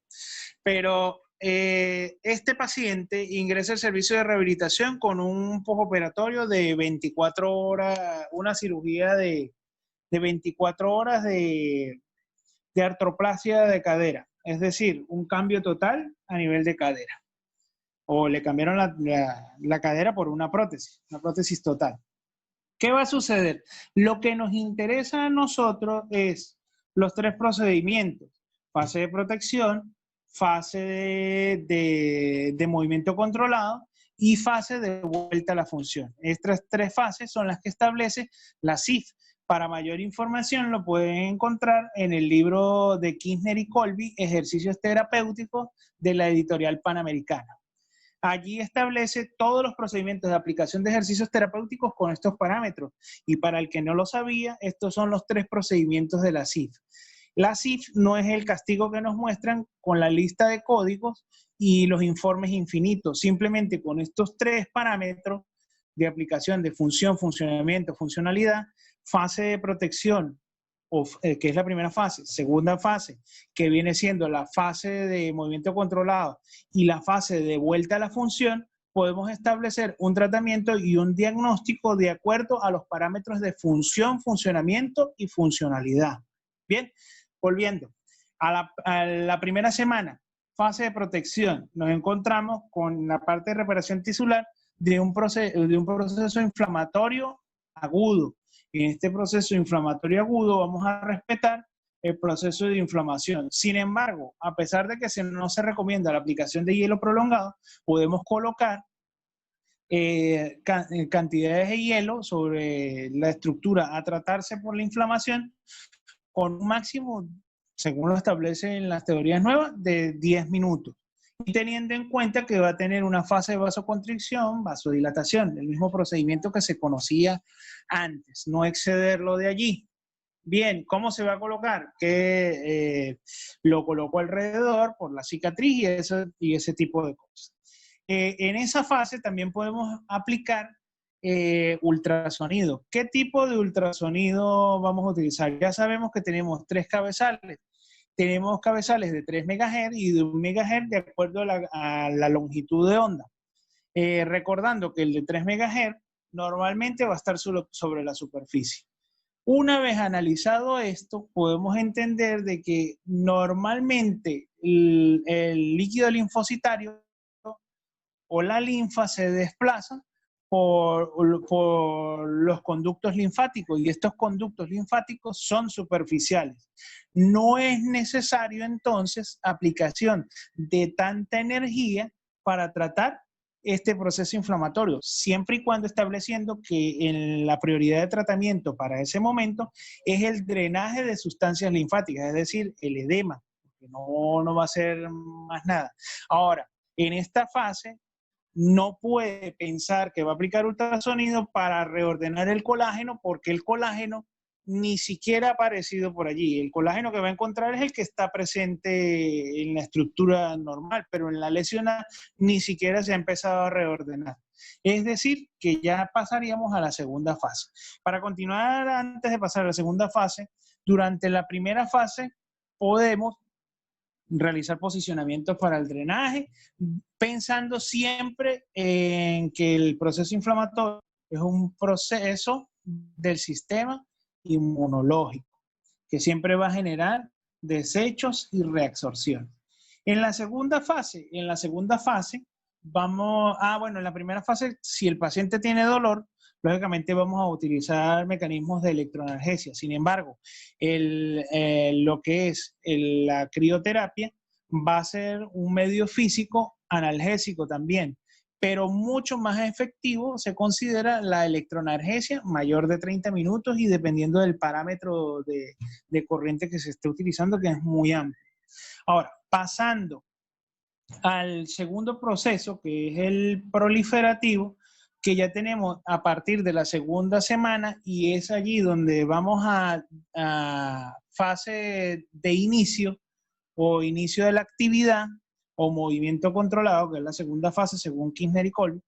pero este paciente ingresa al servicio de rehabilitación con un postoperatorio de 24 horas, una cirugía de 24 horas de artroplasia de cadera, es decir, un cambio total a nivel de cadera. O le cambiaron la cadera por una prótesis total. ¿Qué va a suceder? Lo que nos interesa a nosotros es los 3 procedimientos: fase de protección, fase de movimiento controlado y fase de vuelta a la función. Estas 3 fases son las que establece la CIF. Para mayor información lo pueden encontrar en el libro de Kirchner y Colby, Ejercicios Terapéuticos, de la editorial Panamericana. Allí establece todos los procedimientos de aplicación de ejercicios terapéuticos con estos parámetros. Y para el que no lo sabía, estos son los 3 procedimientos de la CIF. La CIF no es el castigo que nos muestran con la lista de códigos y los informes infinitos. Simplemente con estos 3 parámetros de aplicación de función, funcionamiento, funcionalidad, fase de protección, que es la primera fase, segunda fase, que viene siendo la fase de movimiento controlado y la fase de vuelta a la función, podemos establecer un tratamiento y un diagnóstico de acuerdo a los parámetros de función, funcionamiento y funcionalidad. Bien, volviendo a la primera semana, fase de protección, nos encontramos con la parte de reparación tisular de un proceso inflamatorio agudo. En este proceso inflamatorio agudo vamos a respetar el proceso de inflamación. Sin embargo, a pesar de que no se recomienda la aplicación de hielo prolongado, podemos colocar cantidades de hielo sobre la estructura a tratarse por la inflamación con un máximo, según lo establecen las teorías nuevas, de 10 minutos. Y teniendo en cuenta que va a tener una fase de vasoconstricción, vasodilatación, el mismo procedimiento que se conocía antes, no excederlo de allí. Bien, ¿cómo se va a colocar? Que lo coloco alrededor por la cicatriz y ese tipo de cosas. En esa fase también podemos aplicar ultrasonido. ¿Qué tipo de ultrasonido vamos a utilizar? Ya sabemos que tenemos 3 cabezales. Tenemos cabezales de 3 MHz y de 1 MHz de acuerdo a la longitud de onda. Recordando que el de 3 MHz normalmente va a estar sobre la superficie. Una vez analizado esto, podemos entender de que normalmente el líquido linfocitario o la linfa se desplaza por los conductos linfáticos, y estos conductos linfáticos son superficiales. No es necesario entonces aplicación de tanta energía para tratar este proceso inflamatorio, siempre y cuando estableciendo que en la prioridad de tratamiento para ese momento es el drenaje de sustancias linfáticas, es decir, el edema, porque no va a ser más nada. Ahora, en esta fase, no puede pensar que va a aplicar ultrasonido para reordenar el colágeno, porque el colágeno ni siquiera ha aparecido por allí. El colágeno que va a encontrar es el que está presente en la estructura normal, pero en la lesionada ni siquiera se ha empezado a reordenar. Es decir, que ya pasaríamos a la segunda fase. Para continuar, antes de pasar a la segunda fase, durante la primera fase podemos realizar posicionamientos para el drenaje, pensando siempre en que el proceso inflamatorio es un proceso del sistema inmunológico, que siempre va a generar desechos y reabsorción. En la segunda fase vamos, bueno, en la primera fase, si el paciente tiene dolor, lógicamente vamos a utilizar mecanismos de electroanalgesia. Sin embargo, lo que es la crioterapia va a ser un medio físico analgésico también, pero mucho más efectivo se considera la electroanalgesia mayor de 30 minutos y dependiendo del parámetro de corriente que se esté utilizando, que es muy amplio. Ahora, pasando al segundo proceso, que es el proliferativo, que ya tenemos a partir de la segunda semana, y es allí donde vamos a fase de inicio o inicio de la actividad o movimiento controlado, que es la segunda fase según Kirchner y Colby.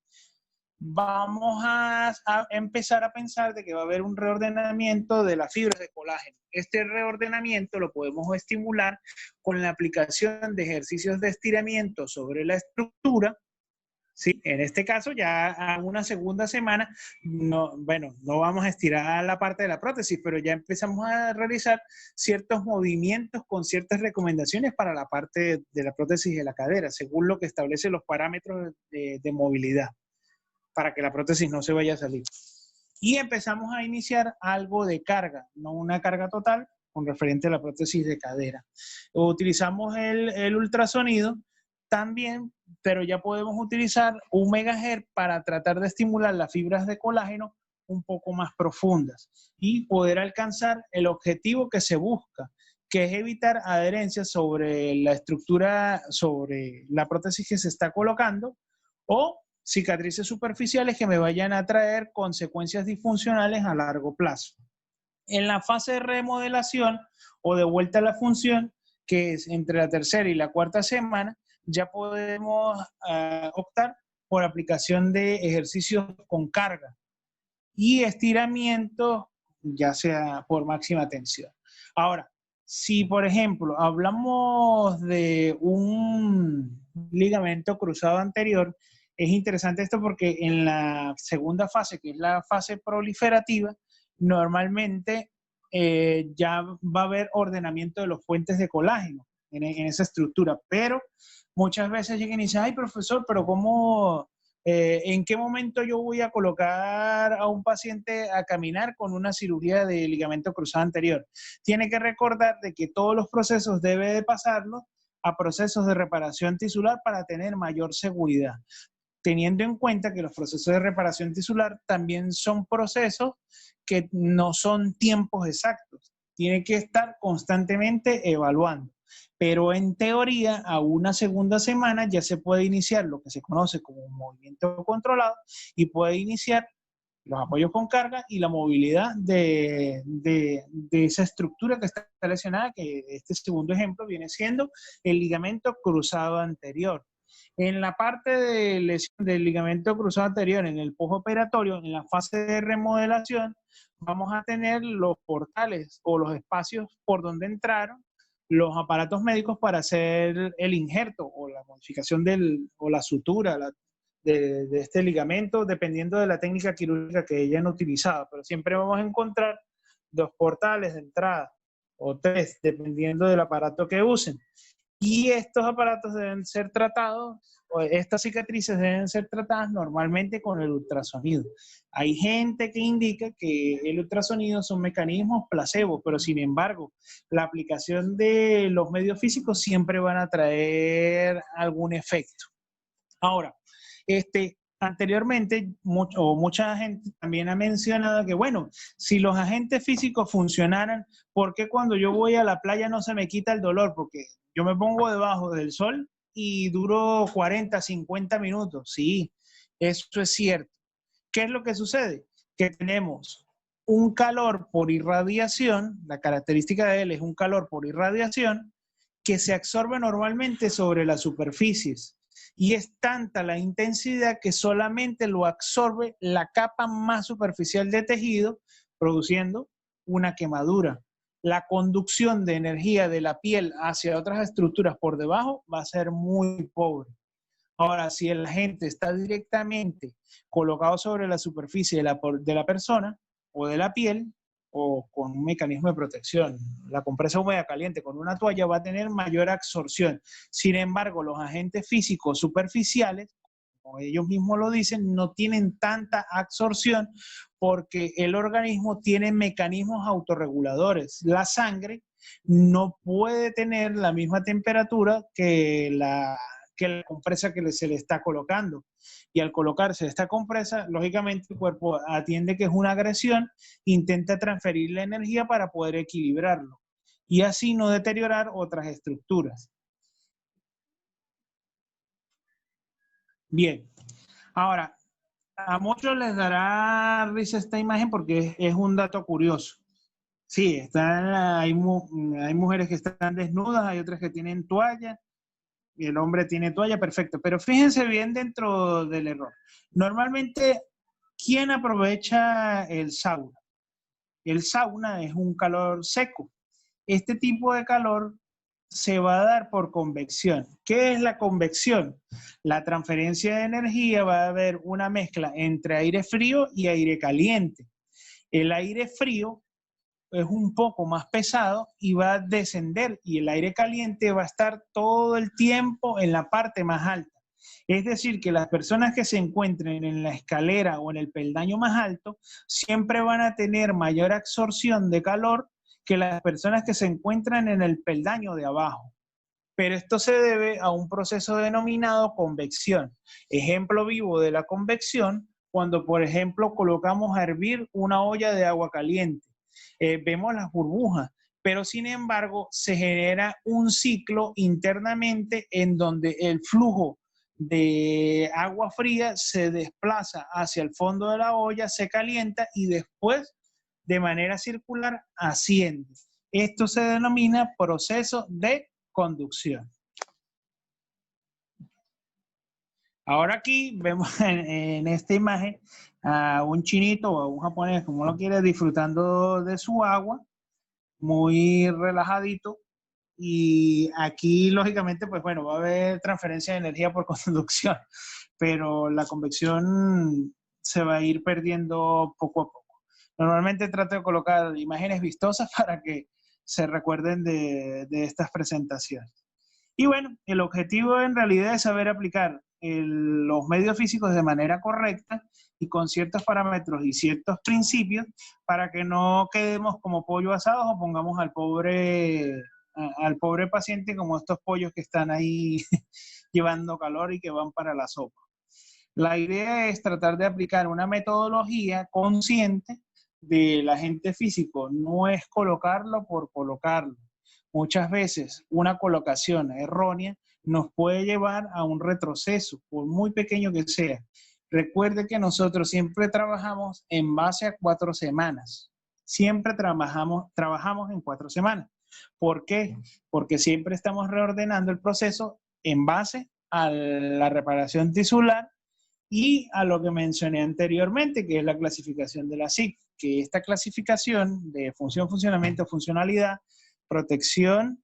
Vamos a empezar a pensar de que va a haber un reordenamiento de las fibras de colágeno. Este reordenamiento lo podemos estimular con la aplicación de ejercicios de estiramiento sobre la estructura. Sí, en este caso ya a una segunda semana, no vamos a estirar la parte de la prótesis, pero ya empezamos a realizar ciertos movimientos con ciertas recomendaciones para la parte de la prótesis de la cadera, según lo que establecen los parámetros de movilidad, para que la prótesis no se vaya a salir. Y empezamos a iniciar algo de carga, no una carga total, con referente a la prótesis de cadera. Utilizamos el ultrasonido también, pero ya podemos utilizar 1 MHz para tratar de estimular las fibras de colágeno un poco más profundas y poder alcanzar el objetivo que se busca, que es evitar adherencias sobre la estructura, sobre la prótesis que se está colocando, o cicatrices superficiales que me vayan a traer consecuencias disfuncionales a largo plazo. En la fase de remodelación o de vuelta a la función, que es entre la tercera y la cuarta semana, ya podemos optar por aplicación de ejercicios con carga y estiramientos, ya sea por máxima tensión. Ahora, si por ejemplo hablamos de un ligamento cruzado anterior, es interesante esto porque en la segunda fase, que es la fase proliferativa, normalmente ya va a haber ordenamiento de los puentes de colágeno en esa estructura, pero muchas veces llegan y dicen, ay profesor, pero ¿cómo, en qué momento yo voy a colocar a un paciente a caminar con una cirugía de ligamento cruzado anterior? Tiene que recordar de que todos los procesos debe de pasarlos a procesos de reparación tisular para tener mayor seguridad, teniendo en cuenta que los procesos de reparación tisular también son procesos que no son tiempos exactos. Tiene que estar constantemente evaluando. Pero en teoría, a una segunda semana ya se puede iniciar lo que se conoce como un movimiento controlado y puede iniciar los apoyos con carga y la movilidad de esa estructura que está lesionada, que este segundo ejemplo viene siendo el ligamento cruzado anterior. En la parte de lesión del ligamento cruzado anterior, en el postoperatorio, en la fase de remodelación, vamos a tener los portales o los espacios por donde entraron los aparatos médicos para hacer el injerto o la modificación o la sutura de este ligamento, dependiendo de la técnica quirúrgica que hayan utilizado. Pero siempre vamos a encontrar 2 portales de entrada o 3, dependiendo del aparato que usen. Y estos aparatos deben ser tratados, o estas cicatrices deben ser tratadas normalmente con el ultrasonido. Hay gente que indica que el ultrasonido son mecanismos placebo, pero sin embargo, la aplicación de los medios físicos siempre van a traer algún efecto. Ahora, anteriormente, mucha gente también ha mencionado que, bueno, si los agentes físicos funcionaran, ¿por qué cuando yo voy a la playa no se me quita el dolor? Porque yo me pongo debajo del sol y duro 40, 50 minutos. Sí, eso es cierto. ¿Qué es lo que sucede? Que tenemos un calor por irradiación, la característica de él es un calor por irradiación, que se absorbe normalmente sobre las superficies. Y es tanta la intensidad que solamente lo absorbe la capa más superficial de tejido, produciendo una quemadura. La conducción de energía de la piel hacia otras estructuras por debajo va a ser muy pobre. Ahora, si el agente está directamente colocado sobre la superficie de la persona o de la piel, o con un mecanismo de protección, la compresa húmeda caliente con una toalla va a tener mayor absorción. Sin embargo, los agentes físicos superficiales, como ellos mismos lo dicen, no tienen tanta absorción porque el organismo tiene mecanismos autorreguladores. La sangre no puede tener la misma temperatura que la compresa que se le está colocando. Y al colocarse esta compresa, lógicamente el cuerpo atiende que es una agresión, intenta transferir la energía para poder equilibrarlo y así no deteriorar otras estructuras. Bien, ahora, a muchos les dará risa esta imagen porque es un dato curioso. Sí, hay mujeres que están desnudas, hay otras que tienen toalla, y el hombre tiene toalla, perfecto. Pero fíjense bien dentro del error. Normalmente, ¿quién aprovecha el sauna? El sauna es un calor seco. Este tipo de calor se va a dar por convección. ¿Qué es la convección? La transferencia de energía, va a haber una mezcla entre aire frío y aire caliente. El aire frío es un poco más pesado y va a descender y el aire caliente va a estar todo el tiempo en la parte más alta. Es decir, que las personas que se encuentren en la escalera o en el peldaño más alto siempre van a tener mayor absorción de calor que las personas que se encuentran en el peldaño de abajo. Pero esto se debe a un proceso denominado convección. Ejemplo vivo de la convección, cuando por ejemplo colocamos a hervir una olla de agua caliente. Vemos las burbujas, pero sin embargo se genera un ciclo internamente en donde el flujo de agua fría se desplaza hacia el fondo de la olla, se calienta y después de manera circular asciende. Esto se denomina proceso de conducción. Ahora aquí vemos en esta imagen a un chinito o a un japonés, como lo quiere, disfrutando de su agua, muy relajadito. Y aquí, lógicamente, pues bueno, va a haber transferencia de energía por conducción, pero la convección se va a ir perdiendo poco a poco. Normalmente trato de colocar imágenes vistosas para que se recuerden de estas presentaciones. Y bueno, el objetivo en realidad es saber aplicar los medios físicos de manera correcta y con ciertos parámetros y ciertos principios para que no quedemos como pollo asados o pongamos al pobre paciente como estos pollos que están ahí llevando calor y que van para la sopa. La idea es tratar de aplicar una metodología consciente del agente físico, no es colocarlo por colocarlo. Muchas veces una colocación errónea nos puede llevar a un retroceso, por muy pequeño que sea. Recuerde que nosotros siempre trabajamos en base a 4 semanas. Siempre trabajamos en 4 semanas. ¿Por qué? Porque siempre estamos reordenando el proceso en base a la reparación tisular y a lo que mencioné anteriormente, que es la clasificación de la SIC, que esta clasificación de función, funcionamiento, funcionalidad, protección,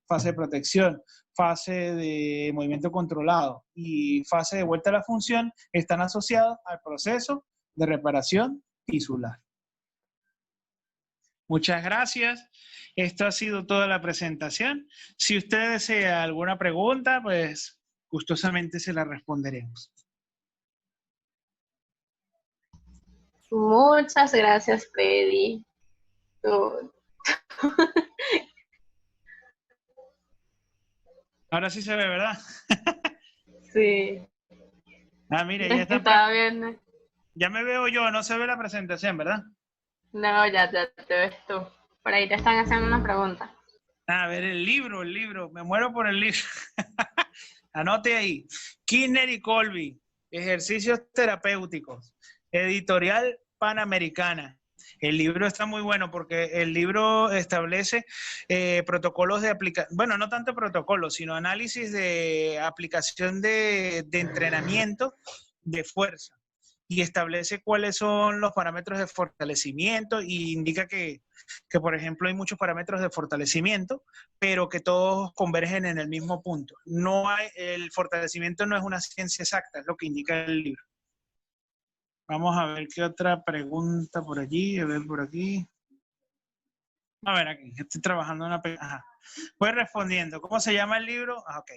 fase de movimiento controlado y fase de vuelta a la función están asociados al proceso de reparación tisular. Muchas gracias. Esto ha sido toda la presentación. Si usted desea alguna pregunta, pues gustosamente se la responderemos. Muchas gracias, Freddy. Ahora sí se ve, ¿verdad? Sí. Ah, mire, ya está. Estaba viendo. Ya me veo yo, no se ve la presentación, ¿verdad? No, ya te ves tú. Por ahí te están haciendo una pregunta. A ver, el libro. Me muero por el libro. Anote ahí. Kirchner y Colby, ejercicios terapéuticos. Editorial Panamericana. El libro está muy bueno porque el libro establece protocolos de aplicación, bueno, no tanto protocolos, sino análisis de aplicación de entrenamiento de fuerza y establece cuáles son los parámetros de fortalecimiento y indica que, por ejemplo, hay muchos parámetros de fortalecimiento, pero que todos convergen en el mismo punto. El fortalecimiento no es una ciencia exacta, es lo que indica el libro. Vamos a ver qué otra pregunta por allí, a ver por aquí. A ver, aquí, estoy trabajando en una... Ajá. Voy respondiendo. ¿Cómo se llama el libro? Ah, ok.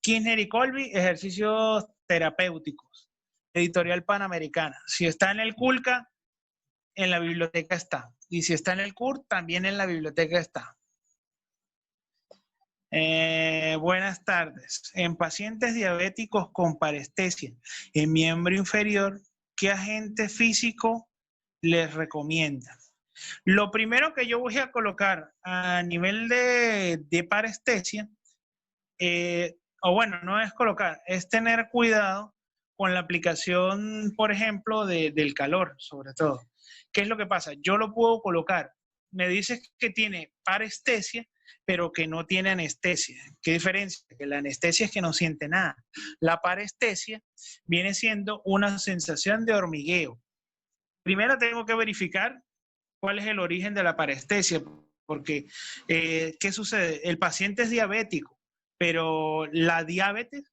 Kirchner y Colby, ejercicios terapéuticos. Editorial Panamericana. Si está en el CULCA, en la biblioteca está. Y si está en el CUR, también en la biblioteca está. Buenas tardes. En pacientes diabéticos con parestesia en miembro inferior, ¿qué agente físico les recomiendan? Lo primero que yo voy a colocar a nivel de parestesia, o bueno, no es colocar, es tener cuidado con la aplicación, por ejemplo, del calor, sobre todo. ¿Qué es lo que pasa? Yo lo puedo colocar. Me dices que tiene parestesia, pero que no tiene anestesia. ¿Qué diferencia? Que la anestesia es que no siente nada. La parestesia viene siendo una sensación de hormigueo. Primero tengo que verificar cuál es el origen de la parestesia, porque ¿qué sucede? El paciente es diabético, pero la diabetes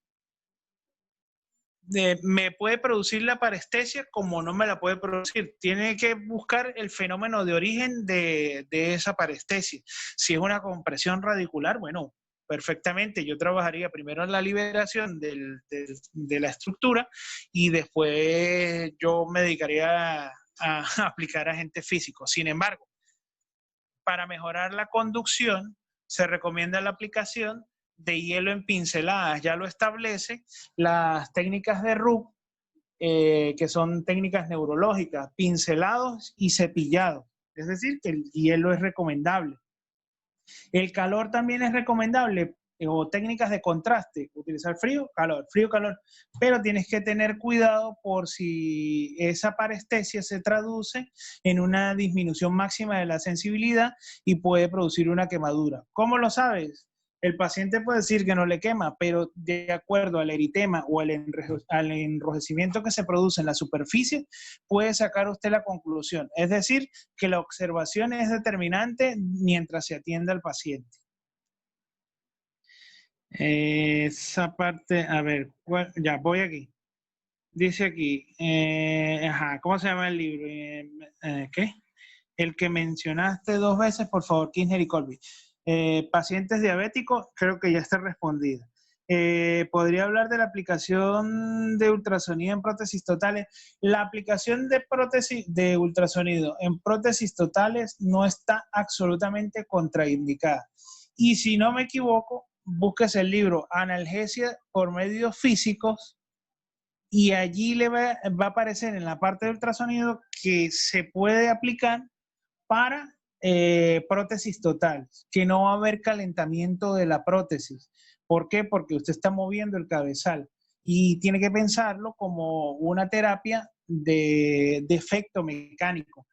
me puede producir la parestesia como no me la puede producir. Tiene que buscar el fenómeno de origen de esa parestesia. Si es una compresión radicular, bueno, perfectamente. Yo trabajaría primero en la liberación de la estructura y después yo me dedicaría a aplicar agentes físicos. Sin embargo, para mejorar la conducción, se recomienda la aplicación de hielo en pinceladas. Ya lo establece las técnicas de Rupp, que son técnicas neurológicas, pincelados y cepillados. Es decir, que el hielo es recomendable. El calor también es recomendable, o técnicas de contraste, utilizar frío, calor, pero tienes que tener cuidado por si esa parestesia se traduce en una disminución máxima de la sensibilidad y puede producir una quemadura. ¿Cómo lo sabes? El paciente puede decir que no le quema, pero de acuerdo al eritema o al enrojecimiento que se produce en la superficie, puede sacar usted la conclusión. Es decir, que la observación es determinante mientras se atiende al paciente. Esa parte, a ver, ya voy aquí. Dice aquí, ¿cómo se llama el libro? ¿Qué? El que mencionaste 2 veces, por favor, Kirchner y Colby. Pacientes diabéticos, creo que ya está respondida. ¿Podría hablar de la aplicación de ultrasonido en prótesis totales? La aplicación de ultrasonido en prótesis totales no está absolutamente contraindicada. Y si no me equivoco, busques el libro Analgesia por medios físicos y allí le va a aparecer en la parte de ultrasonido que se puede aplicar para prótesis totales, que no va a haber calentamiento de la prótesis. ¿Por qué? Porque usted está moviendo el cabezal y tiene que pensarlo como una terapia de efecto mecánico.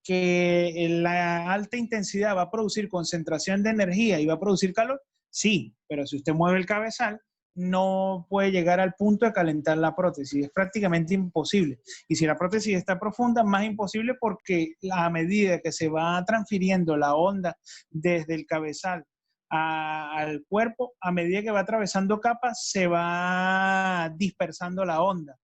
Que la alta intensidad va a producir concentración de energía y va a producir calor, sí, pero si usted mueve el cabezal, no puede llegar al punto de calentar la prótesis, es prácticamente imposible. Y si la prótesis está profunda, más imposible porque a medida que se va transfiriendo la onda desde el cabezal al cuerpo, a medida que va atravesando capas, se va dispersando la onda.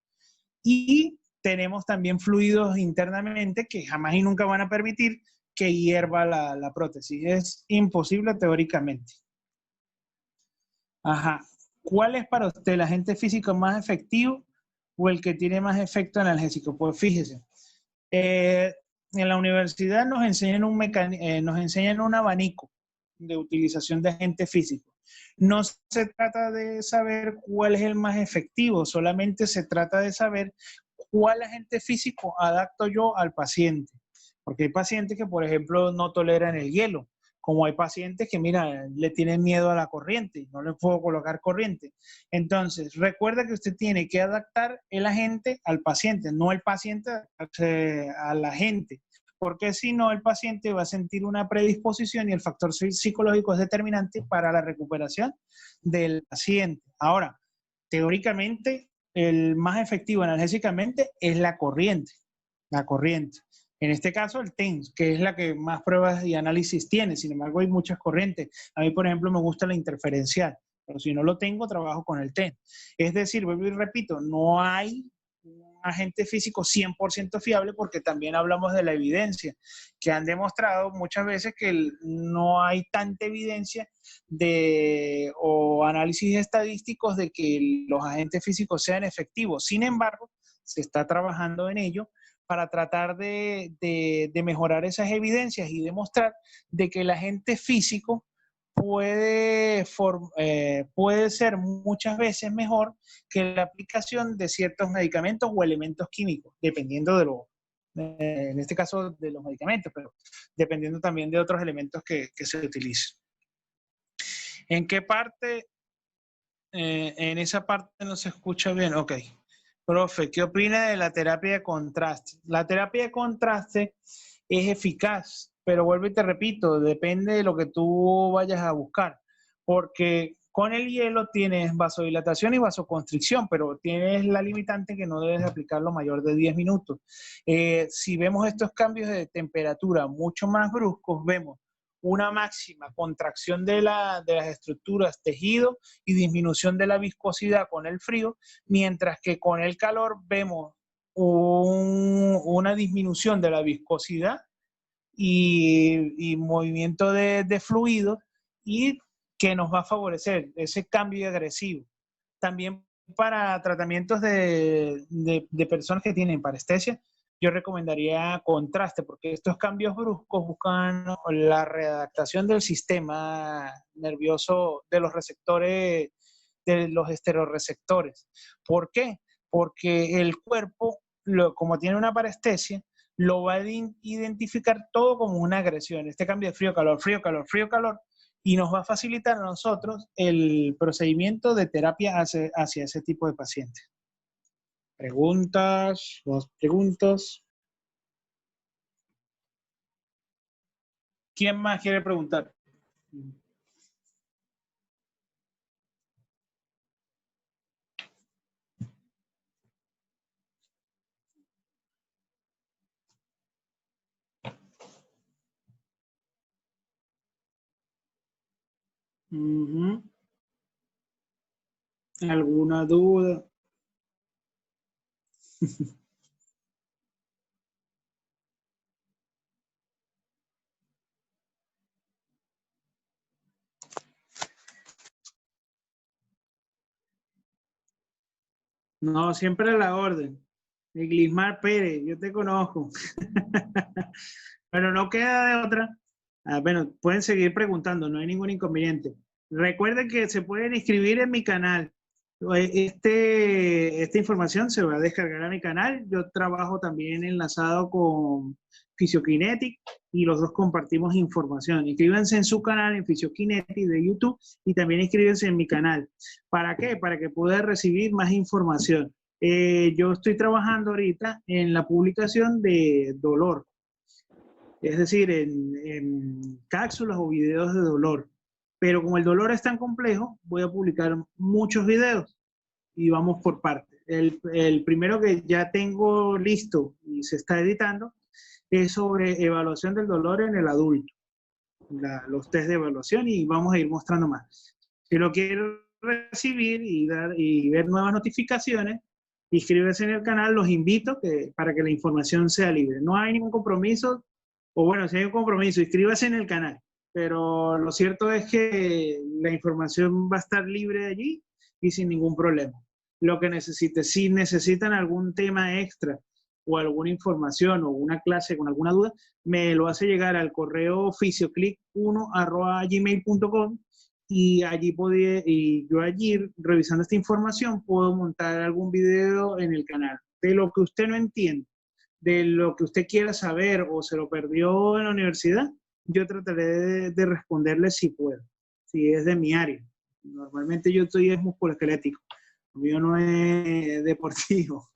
Y tenemos también fluidos internamente que jamás y nunca van a permitir que hierva la prótesis. Es imposible teóricamente. ¿Cuál es para usted el agente físico más efectivo o el que tiene más efecto analgésico? Pues fíjese, en la universidad nos enseñan un abanico de utilización de agente físico. No se trata de saber cuál es el más efectivo, solamente se trata de saber cuál agente físico adapto yo al paciente. Porque hay pacientes que, por ejemplo, no toleran el hielo. Como hay pacientes que, mira, le tienen miedo a la corriente, no le puedo colocar corriente. Entonces, recuerda que usted tiene que adaptar el agente al paciente, no el paciente al agente, porque si no, el paciente va a sentir una predisposición y el factor psicológico es determinante para la recuperación del paciente. Ahora, teóricamente, el más efectivo analgésicamente es la corriente. En este caso, el TENS, que es la que más pruebas y análisis tiene. Sin embargo, hay muchas corrientes. A mí, por ejemplo, me gusta la interferencial, pero si no lo tengo, trabajo con el TENS. Es decir, vuelvo y repito, no hay un agente físico 100% fiable porque también hablamos de la evidencia, que han demostrado muchas veces que no hay tanta evidencia o análisis estadísticos de que los agentes físicos sean efectivos. Sin embargo, se está trabajando en ello para tratar de mejorar esas evidencias y demostrar de que el agente físico puede ser muchas veces mejor que la aplicación de ciertos medicamentos o elementos químicos, dependiendo en este caso de los medicamentos, pero dependiendo también de otros elementos que se utilicen. ¿En qué parte? En esa parte no se escucha bien. Ok. Profe, ¿qué opina de la terapia de contraste? La terapia de contraste es eficaz, pero vuelvo y te repito, depende de lo que tú vayas a buscar, porque con el hielo tienes vasodilatación y vasoconstricción, pero tienes la limitante que no debes aplicarlo mayor de 10 minutos. Si vemos estos cambios de temperatura mucho más bruscos, vemos una máxima contracción de las estructuras, tejido y disminución de la viscosidad con el frío, mientras que con el calor vemos una disminución de la viscosidad y movimiento de fluido y que nos va a favorecer ese cambio agresivo. También para tratamientos de personas que tienen parestesia, yo recomendaría contraste, porque estos cambios bruscos buscan la readaptación del sistema nervioso de los receptores, de los esteroreceptores. ¿Por qué? Porque el cuerpo, como tiene una parestesia, lo va a identificar todo como una agresión. Este cambio de frío-calor, frío-calor, frío-calor, y nos va a facilitar a nosotros el procedimiento de terapia hacia ese tipo de pacientes. Preguntas, dos preguntas. ¿Quién más quiere preguntar? ¿Alguna duda? No, siempre a la orden. Eglismar Pérez, yo te conozco. Pero no queda de otra. Bueno, pueden seguir preguntando, no hay ningún inconveniente. Recuerden que se pueden inscribir en mi canal. Esta información se va a descargar a mi canal. Yo trabajo también enlazado con Physiokinetic y los dos compartimos información. Inscríbanse en su canal en Physiokinetic de YouTube y también inscríbanse en mi canal. ¿Para qué? Para que puedan recibir más información. Yo estoy trabajando ahorita en la publicación de dolor, es decir, en cápsulas o videos de dolor. Pero como el dolor es tan complejo, voy a publicar muchos videos y vamos por partes. El primero que ya tengo listo y se está editando es sobre evaluación del dolor en el adulto, los test de evaluación, y vamos a ir mostrando más. Si lo quieren recibir y ver nuevas notificaciones, inscríbase en el canal, los invito para que la información sea libre. No hay ningún compromiso, o bueno, si hay un compromiso, inscríbase en el canal. Pero lo cierto es que la información va a estar libre allí y sin ningún problema. Lo que necesite, si necesitan algún tema extra o alguna información o una clase con alguna duda, me lo hace llegar al correo physioclick1@gmail.com y yo allí, revisando esta información, puedo montar algún video en el canal de lo que usted no entiende, de lo que usted quiera saber o se lo perdió en la universidad. Yo trataré de responderle si puedo, si es de mi área. Normalmente yo es musculoesquelético, lo mío no es deportivo.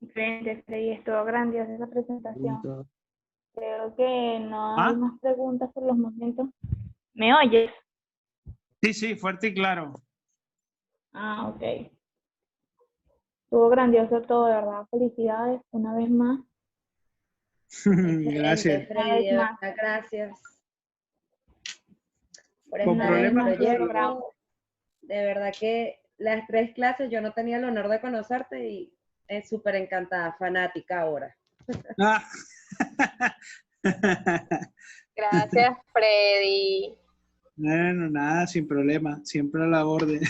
Excelente, Freddy, estuvo grandiosa esa presentación. Creo que no hay más preguntas por los momentos. ¿Me oyes? Sí, fuerte y claro. Ok. Estuvo grandioso todo, de verdad. Felicidades una vez más. Gracias. Freddy, de verdad, gracias. Por Con estar en el problemas, proyecto. De verdad que las 3 clases yo no tenía el honor de conocerte y es súper encantada, fanática ahora. Gracias, Freddy. Bueno, nada, sin problema, siempre a la orden.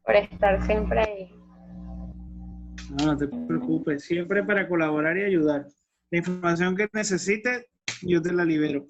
Por estar siempre ahí. No te preocupes, siempre para colaborar y ayudar. La información que necesites, yo te la libero.